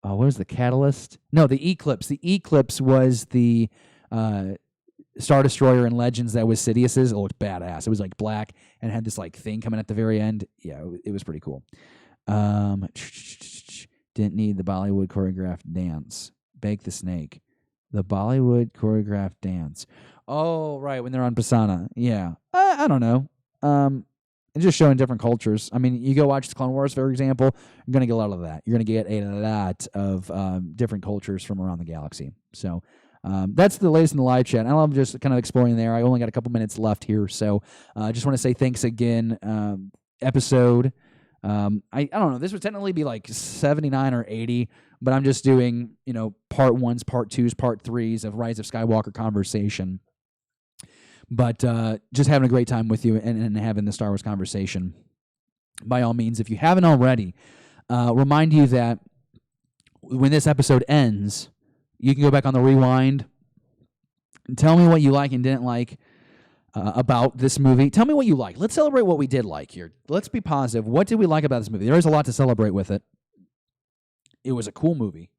what was the catalyst? No, the Eclipse. The Eclipse was the Star Destroyer in Legends that was Sidious's. It looked badass. It was like black and had this like thing coming at the very end. Yeah, it was pretty cool. Didn't need the Bollywood choreographed dance. Bake the Snake. The Bollywood choreographed dance. Oh, right, when they're on Pisana. Yeah. I don't know. And just showing different cultures. I mean, you go watch the Clone Wars, for example, you're going to get a lot of that. You're going to get a lot of different cultures from around the galaxy. So that's the latest in the live chat. I'm just kind of exploring there. I only got a couple minutes left here. So I just want to say thanks again. Episode, I don't know. This would technically be like 79 or 80, but I'm just doing, part ones, part twos, part threes of Rise of Skywalker conversation. But just having a great time with you and having the Star Wars conversation. By all means, if you haven't already, remind you that when this episode ends, you can go back on the rewind and tell me what you like and didn't like about this movie. Tell me what you like. Let's celebrate what we did like here. Let's be positive. What did we like about this movie? There is a lot to celebrate with it. It was a cool movie.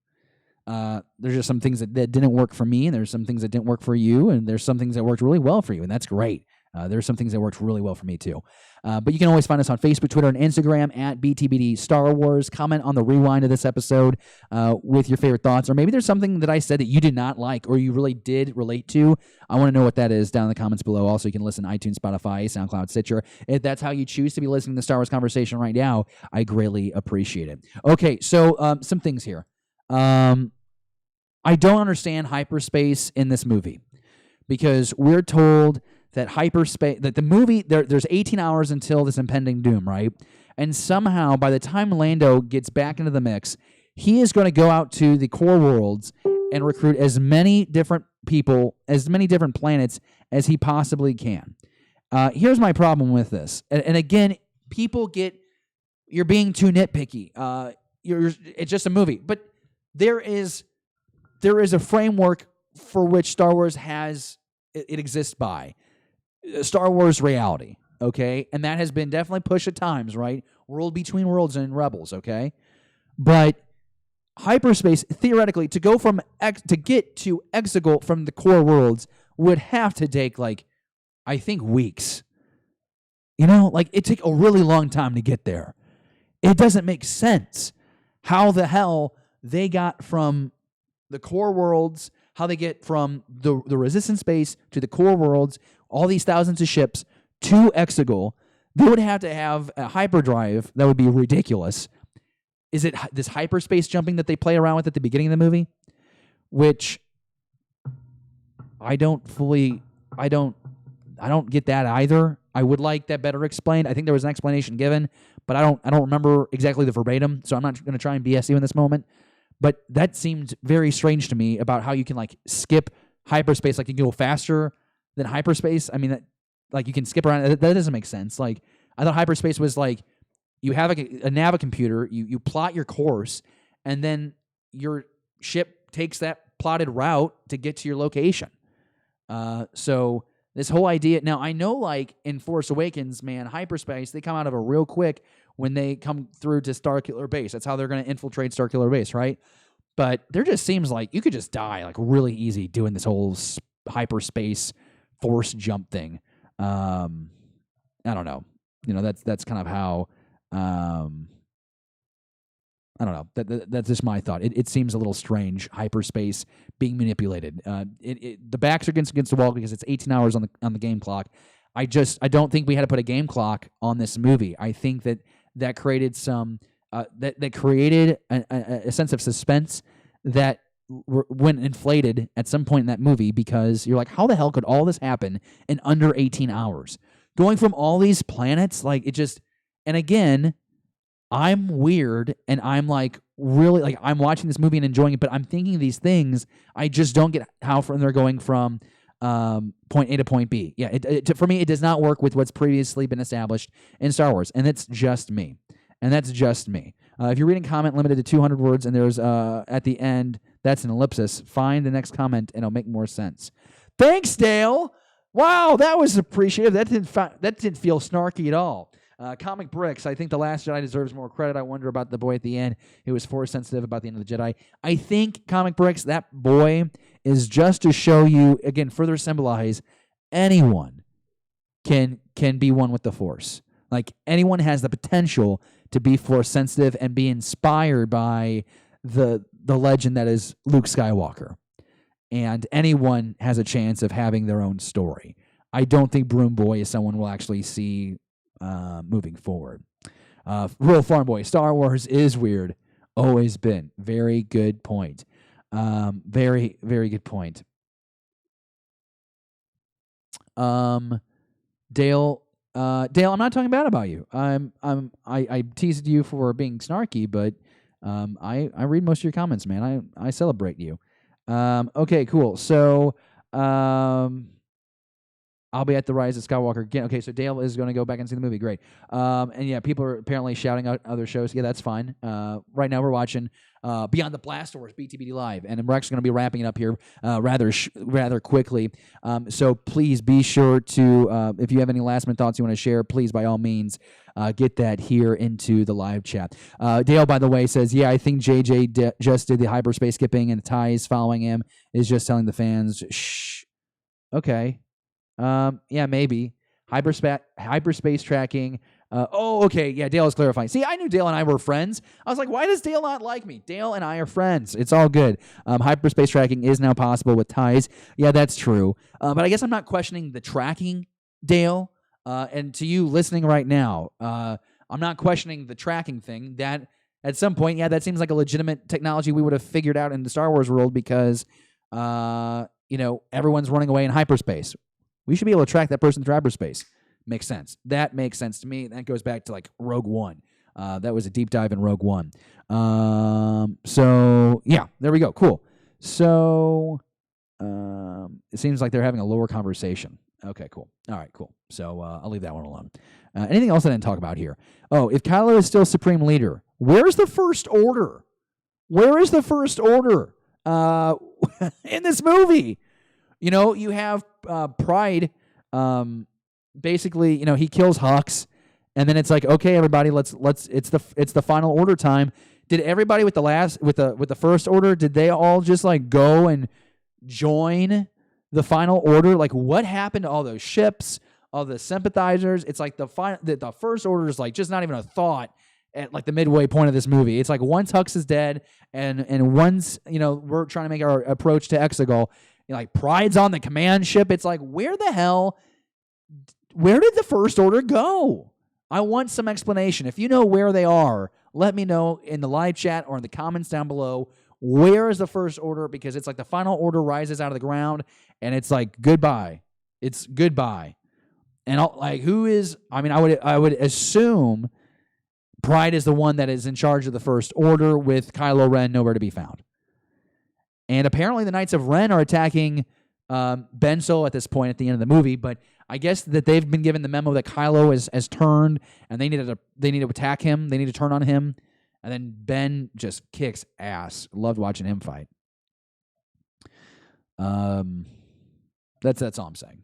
There's just some things that didn't work for me, and there's some things that didn't work for you, and there's some things that worked really well for you, and that's great. There's some things that worked really well for me too. But you can always find us on Facebook, Twitter, and Instagram at BTBD Star Wars. Comment on the rewind of this episode with your favorite thoughts, or maybe there's something that I said that you did not like or you really did relate to. I want to know what that is down in the comments below. Also, you can listen on iTunes, Spotify, SoundCloud, Stitcher. If that's how you choose to be listening to the Star Wars conversation right now, I greatly appreciate it. Okay, so some things here. I don't understand hyperspace in this movie, because we're told that hyperspace, that the movie, there's 18 hours until this impending doom, right? And somehow, by the time Lando gets back into the mix, he is going to go out to the core worlds and recruit as many different people, as many different planets as he possibly can. Here's my problem with this. And again, people you're being too nitpicky. It's just a movie. But there is a framework for which Star Wars it exists by. Star Wars reality, okay? And that has been definitely pushed at times, right? World Between Worlds and Rebels, okay? But hyperspace, theoretically, to get to Exegol from the core worlds would have to take, I think weeks. It'd take a really long time to get there. It doesn't make sense how the hell they got from the core worlds, how they get from the Resistance base to the core worlds, all these thousands of ships to Exegol. They would have to have a hyperdrive that would be ridiculous. is it this hyperspace jumping that they play around with at the beginning of the movie, which I don't get that either. I would like that better explained. I think there was an explanation given, but I don't remember exactly the verbatim, so I'm not going to try and BS you in this moment. But that seemed very strange to me about how you can like skip hyperspace, like you can go faster than hyperspace. I mean, that, like you can skip around. That doesn't make sense. Like I thought hyperspace was like you have like a nav computer, you plot your course, and then your ship takes that plotted route to get to your location. So this whole idea, now I know like in Force Awakens, man, hyperspace, they come out of it real quick when they come through to Starkiller Base. That's how they're going to infiltrate Starkiller Base, right? But there just seems like you could just die like really easy doing this whole hyperspace force jump thing. I don't know. You know, that's kind of how, I don't know. That's just my thought. It seems a little strange, hyperspace being manipulated. The backs are against the wall because it's 18 hours on the game clock. I don't think we had to put a game clock on this movie. I think that created some that created a sense of suspense that went inflated at some point in that movie, because you're like, how the hell could all this happen in under 18 hours? Going from all these planets, like it just, and again, I'm weird, and I'm like really like I'm watching this movie and enjoying it, but I'm thinking these things. I just don't get how they're going from point A to point B. Yeah, for me, it does not work with what's previously been established in Star Wars, and that's just me. If you're reading comment limited to 200 words, and there's at the end that's an ellipsis, find the next comment, and it'll make more sense. Thanks, Dale. Wow, that was appreciative. That didn't feel snarky at all. Comic Bricks, I think The Last Jedi deserves more credit. I wonder about the boy at the end who was force sensitive about the end of the Jedi. I think, Comic Bricks, that boy is just to show you, again, further symbolize anyone can be one with the Force. Like, anyone has the potential to be force sensitive and be inspired by the legend that is Luke Skywalker. And anyone has a chance of having their own story. I don't think Broom Boy is someone we'll actually see moving forward. Real Farm Boy, Star Wars is weird. Always been. Very good point. Very, very good point. Dale, I'm not talking bad about you. I teased you for being snarky, but I read most of your comments, man. I celebrate you. Okay, cool. So, I'll be at the Rise of Skywalker again. Okay, so Dale is going to go back and see the movie. Great. And yeah, people are apparently shouting out other shows. Yeah, that's fine. Right now we're watching Beyond the Blast Doors, BTBD Live, and we're actually going to be wrapping it up here rather quickly. So please be sure to, if you have any last-minute thoughts you want to share, please, by all means, get that here into the live chat. Dale, by the way, says, yeah, I think JJ just did the hyperspace skipping, and the ties following him is just telling the fans, shh. Okay. Yeah, maybe. Hyperspace tracking. Okay. Yeah, Dale is clarifying. See, I knew Dale and I were friends. I was like, why does Dale not like me? Dale and I are friends. It's all good. Hyperspace tracking is now possible with ties. Yeah, that's true. But I guess I'm not questioning the tracking, Dale. And to you listening right now, I'm not questioning the tracking thing. That at some point, yeah, that seems like a legitimate technology we would have figured out in the Star Wars world because, everyone's running away in hyperspace. We should be able to track that person through hyperspace. Makes sense. That makes sense to me. That goes back to like Rogue One. That was a deep dive in Rogue One. So yeah, there we go. Cool. So it seems like they're having a lower conversation. Okay, cool. All right, cool. So I'll leave that one alone. Anything else I didn't talk about here? Oh, if Kylo is still Supreme Leader, where's the First Order? Where is the First Order in this movie? You have Pride. Basically, he kills Hux, and then it's like, okay, everybody, let's. It's the final order time. Did everybody with the First Order? Did they all just like go and join the final order? Like, what happened to all those ships, all the sympathizers? It's like the First Order is like just not even a thought at like the midway point of this movie. It's like once Hux is dead, and once we're trying to make our approach to Exegol. Like Pride's on the command ship. It's like, where did the First Order go? I want some explanation. If you know where they are, let me know in the live chat or in the comments down below, where is the First Order? Because it's like the final order rises out of the ground, and it's like goodbye. It's goodbye. And who is? I mean, I would assume Pride is the one that is in charge of the First Order, with Kylo Ren nowhere to be found. And apparently the Knights of Ren are attacking Ben Solo at this point at the end of the movie, but I guess that they've been given the memo that Kylo has turned, and they need to attack him. They need to turn on him, and then Ben just kicks ass. Loved watching him fight. That's all I'm saying.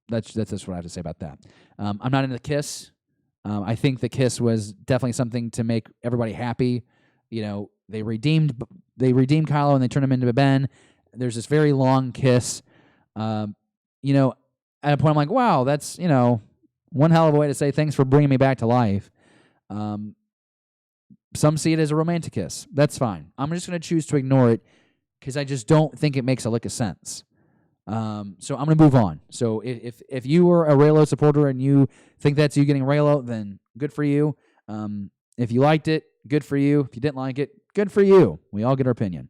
That's just what I have to say about that. I'm not into the kiss. I think the kiss was definitely something to make everybody happy. You know, they redeemed Kylo and they turned him into Ben. There's this very long kiss. You know, at a point I'm like, wow, that's, you know, one hell of a way to say thanks for bringing me back to life. Some see it as a romantic kiss. That's fine. I'm just going to choose to ignore it because I just don't think it makes a lick of sense. So I'm going to move on. So if you were a Reylo supporter and you think that's you getting Reylo, then good for you. If you liked it, good for you. If you didn't like it, good for you. We all get our opinion.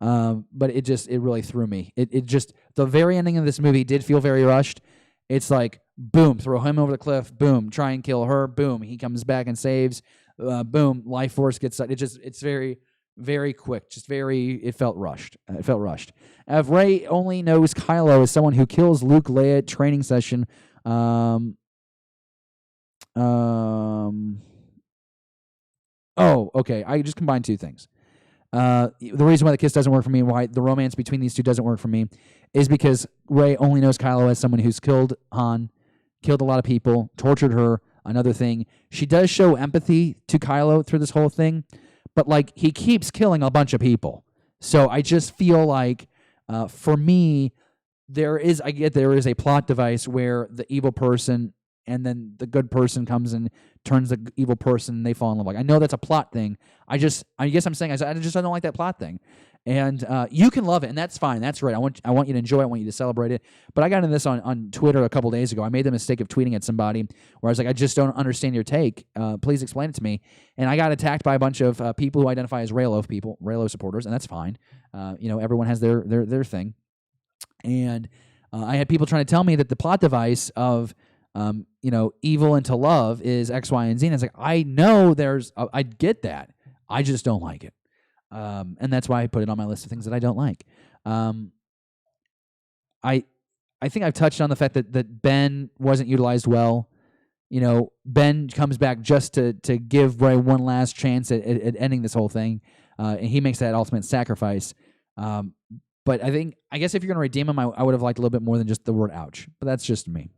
But it really threw me. It just, the very ending of this movie did feel very rushed. It's like, boom, throw him over the cliff, boom, try and kill her, boom, he comes back and saves, boom, life force gets, it's very, very quick, it felt rushed. If Rey only knows Kylo as someone who kills Luke Leia at training session, oh, okay, I just combined two things. The reason why the kiss doesn't work for me, why the romance between these two doesn't work for me, is because Rey only knows Kylo as someone who's killed Han, killed a lot of people, tortured her. Another thing, she does show empathy to Kylo through this whole thing, but like he keeps killing a bunch of people. So I just feel like, for me, there is a plot device where the evil person and then the good person comes and turns the evil person and they fall in love. Like, I know that's a plot thing. I guess I'm saying I don't like that plot thing. And you can love it, and that's fine. That's right. I want you to enjoy it. I want you to celebrate it. But I got into this on Twitter a couple days ago. I made the mistake of tweeting at somebody where I was like, I just don't understand your take. Please explain it to me. And I got attacked by a bunch of people who identify as Reylo supporters, and that's fine. Everyone has their thing. And I had people trying to tell me that the plot device of evil into love is X, Y, and Z. And it's like, I know I get that. I just don't like it. And that's why I put it on my list of things that I don't like. I think I've touched on the fact that Ben wasn't utilized well. Ben comes back just to give Rey one last chance at ending this whole thing. And he makes that ultimate sacrifice. But I guess if you're going to redeem him, I would have liked a little bit more than just the word ouch. But that's just me.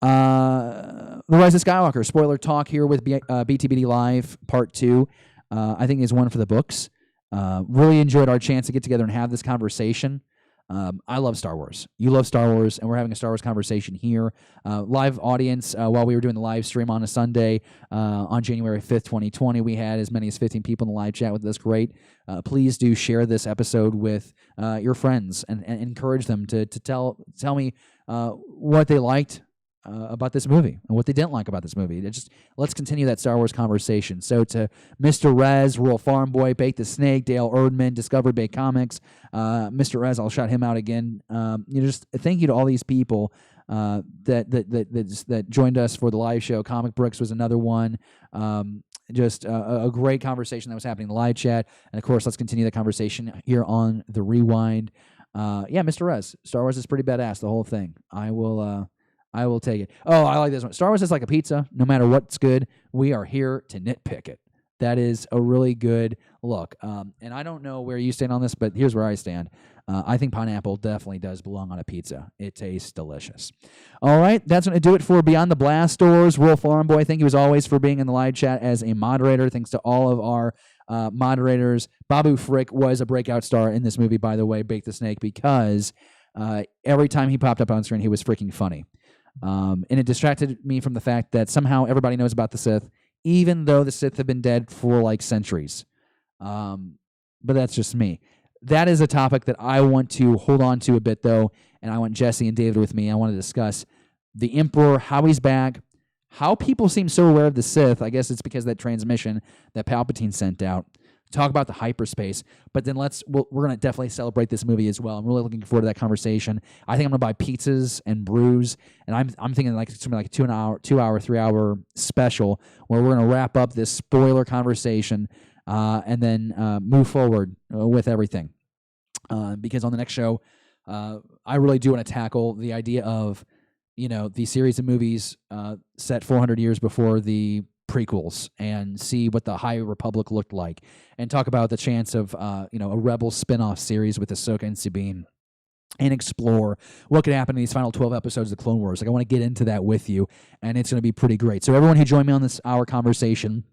The Rise of Skywalker, spoiler talk here with BTBD Live Part 2, I think is one for the books. Really enjoyed our chance to get together and have this conversation. I love Star Wars. You love Star Wars, and we're having a Star Wars conversation here. Live audience, while we were doing the live stream on a Sunday on January 5th, 2020, we had as many as 15 people in the live chat with us. Great. Please do share this episode with your friends and encourage them to tell me what they liked about this movie and what they didn't like about this movie. Let's continue that Star Wars conversation. So to Mr. Rez, Rural Farm Boy, Bake the Snake, Dale Erdman, Discovery Bay Comics, Mr. Rez, I'll shout him out again. Just thank you to all these people that joined us for the live show. Comic Bricks was another one. Just a great conversation that was happening in the live chat. And of course, let's continue the conversation here on the Rewind. Mr. Rez, Star Wars is pretty badass, the whole thing. I will take it. Oh, I like this one. Star Wars is like a pizza. No matter what's good, we are here to nitpick it. That is a really good look. And I don't know where you stand on this, but here's where I stand. I think pineapple definitely does belong on a pizza. It tastes delicious. All right, that's going to do it for Beyond the Blast Doors. Rural Farm Boy, thank you as always for being in the live chat as a moderator. Thanks to all of our moderators. Babu Frick was a breakout star in this movie, by the way, Bake the Snake, because every time he popped up on screen, he was freaking funny. And it distracted me from the fact that somehow everybody knows about the Sith, even though the Sith have been dead for like centuries. But that's just me. That is a topic that I want to hold on to a bit, though, and I want Jesse and David with me. I want to discuss the Emperor, how he's back, how people seem so aware of the Sith. I guess it's because of that transmission that Palpatine sent out. Talk about the hyperspace, but then we're going to definitely celebrate this movie as well. I'm really looking forward to that conversation. I think I'm going to buy pizzas and brews, and I'm thinking like something like a 3-hour special where we're going to wrap up this spoiler conversation and then move forward with everything. Because on the next show, I really do want to tackle the idea of, the series of movies set 400 years before the prequels and see what the High Republic looked like, and talk about the chance of a Rebel spin-off series with Ahsoka and Sabine, and explore what could happen in these final 12 episodes of the Clone Wars. Like, I want to get into that with you, and it's going to be pretty great. So everyone who joined me on this hour conversation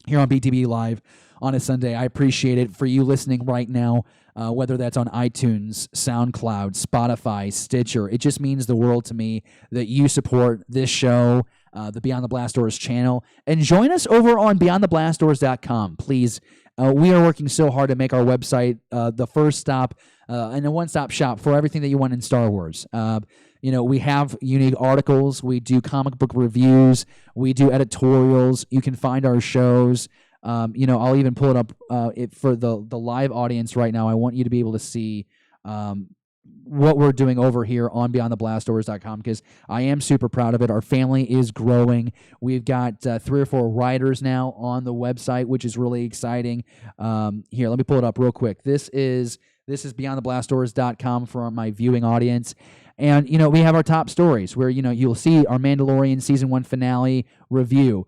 here on BTB Live on a Sunday, I appreciate it. For you listening right now, whether that's on iTunes, SoundCloud, Spotify, Stitcher, it just means the world to me that you support this show, the Beyond the Blast Doors channel, and join us over on beyondtheblastdoors.com. Please, we are working so hard to make our website the first stop and a one-stop shop for everything that you want in Star Wars. We have unique articles. We do comic book reviews. We do editorials. You can find our shows. I'll even pull it up for the live audience right now. I want you to be able to see what we're doing over here on beyondtheblastdoors.com, because I am super proud of it. Our family is growing. We've got 3 or 4 writers now on the website, which is really exciting. Here, let me pull it up real quick. This is beyondtheblastdoors.com for my viewing audience. And, we have our top stories where, you'll see our Mandalorian Season 1 finale review.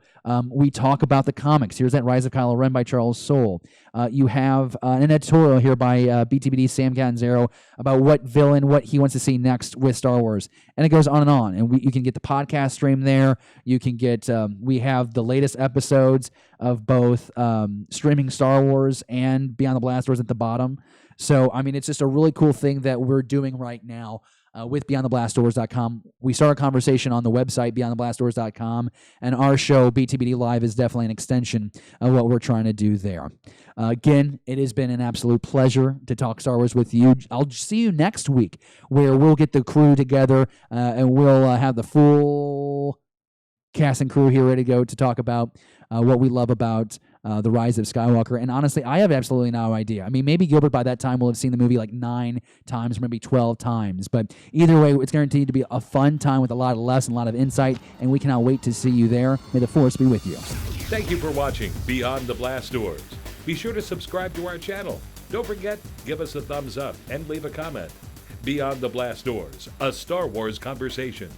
We talk about the comics. Here's that Rise of Kylo Ren by Charles Soule. You have an editorial here by BTBD Sam Catanzaro about what he wants to see next with Star Wars. And it goes on. And you can get the podcast stream there. You can get, we have the latest episodes of both streaming Star Wars and Beyond the Blast Doors at the bottom. So, it's just a really cool thing that we're doing right now. With beyondtheblastdoors.com. We start a conversation on the website, beyondtheblastdoors.com, and our show, BTBD Live, is definitely an extension of what we're trying to do there. Again, it has been an absolute pleasure to talk Star Wars with you. I'll see you next week, where we'll get the crew together, and we'll have the full cast and crew here ready to go to talk about what we love about The Rise of Skywalker. And honestly, I have absolutely no idea. Maybe Gilbert by that time will have seen the movie like 9 times, maybe 12 times. But either way, it's guaranteed to be a fun time with a lot of laughs and a lot of insight, and we cannot wait to see you there. May the Force be with you. Thank you for watching Beyond the Blast Doors. Be sure to subscribe to our channel. Don't forget, give us a thumbs up and leave a comment. Beyond the Blast Doors, a Star Wars conversation.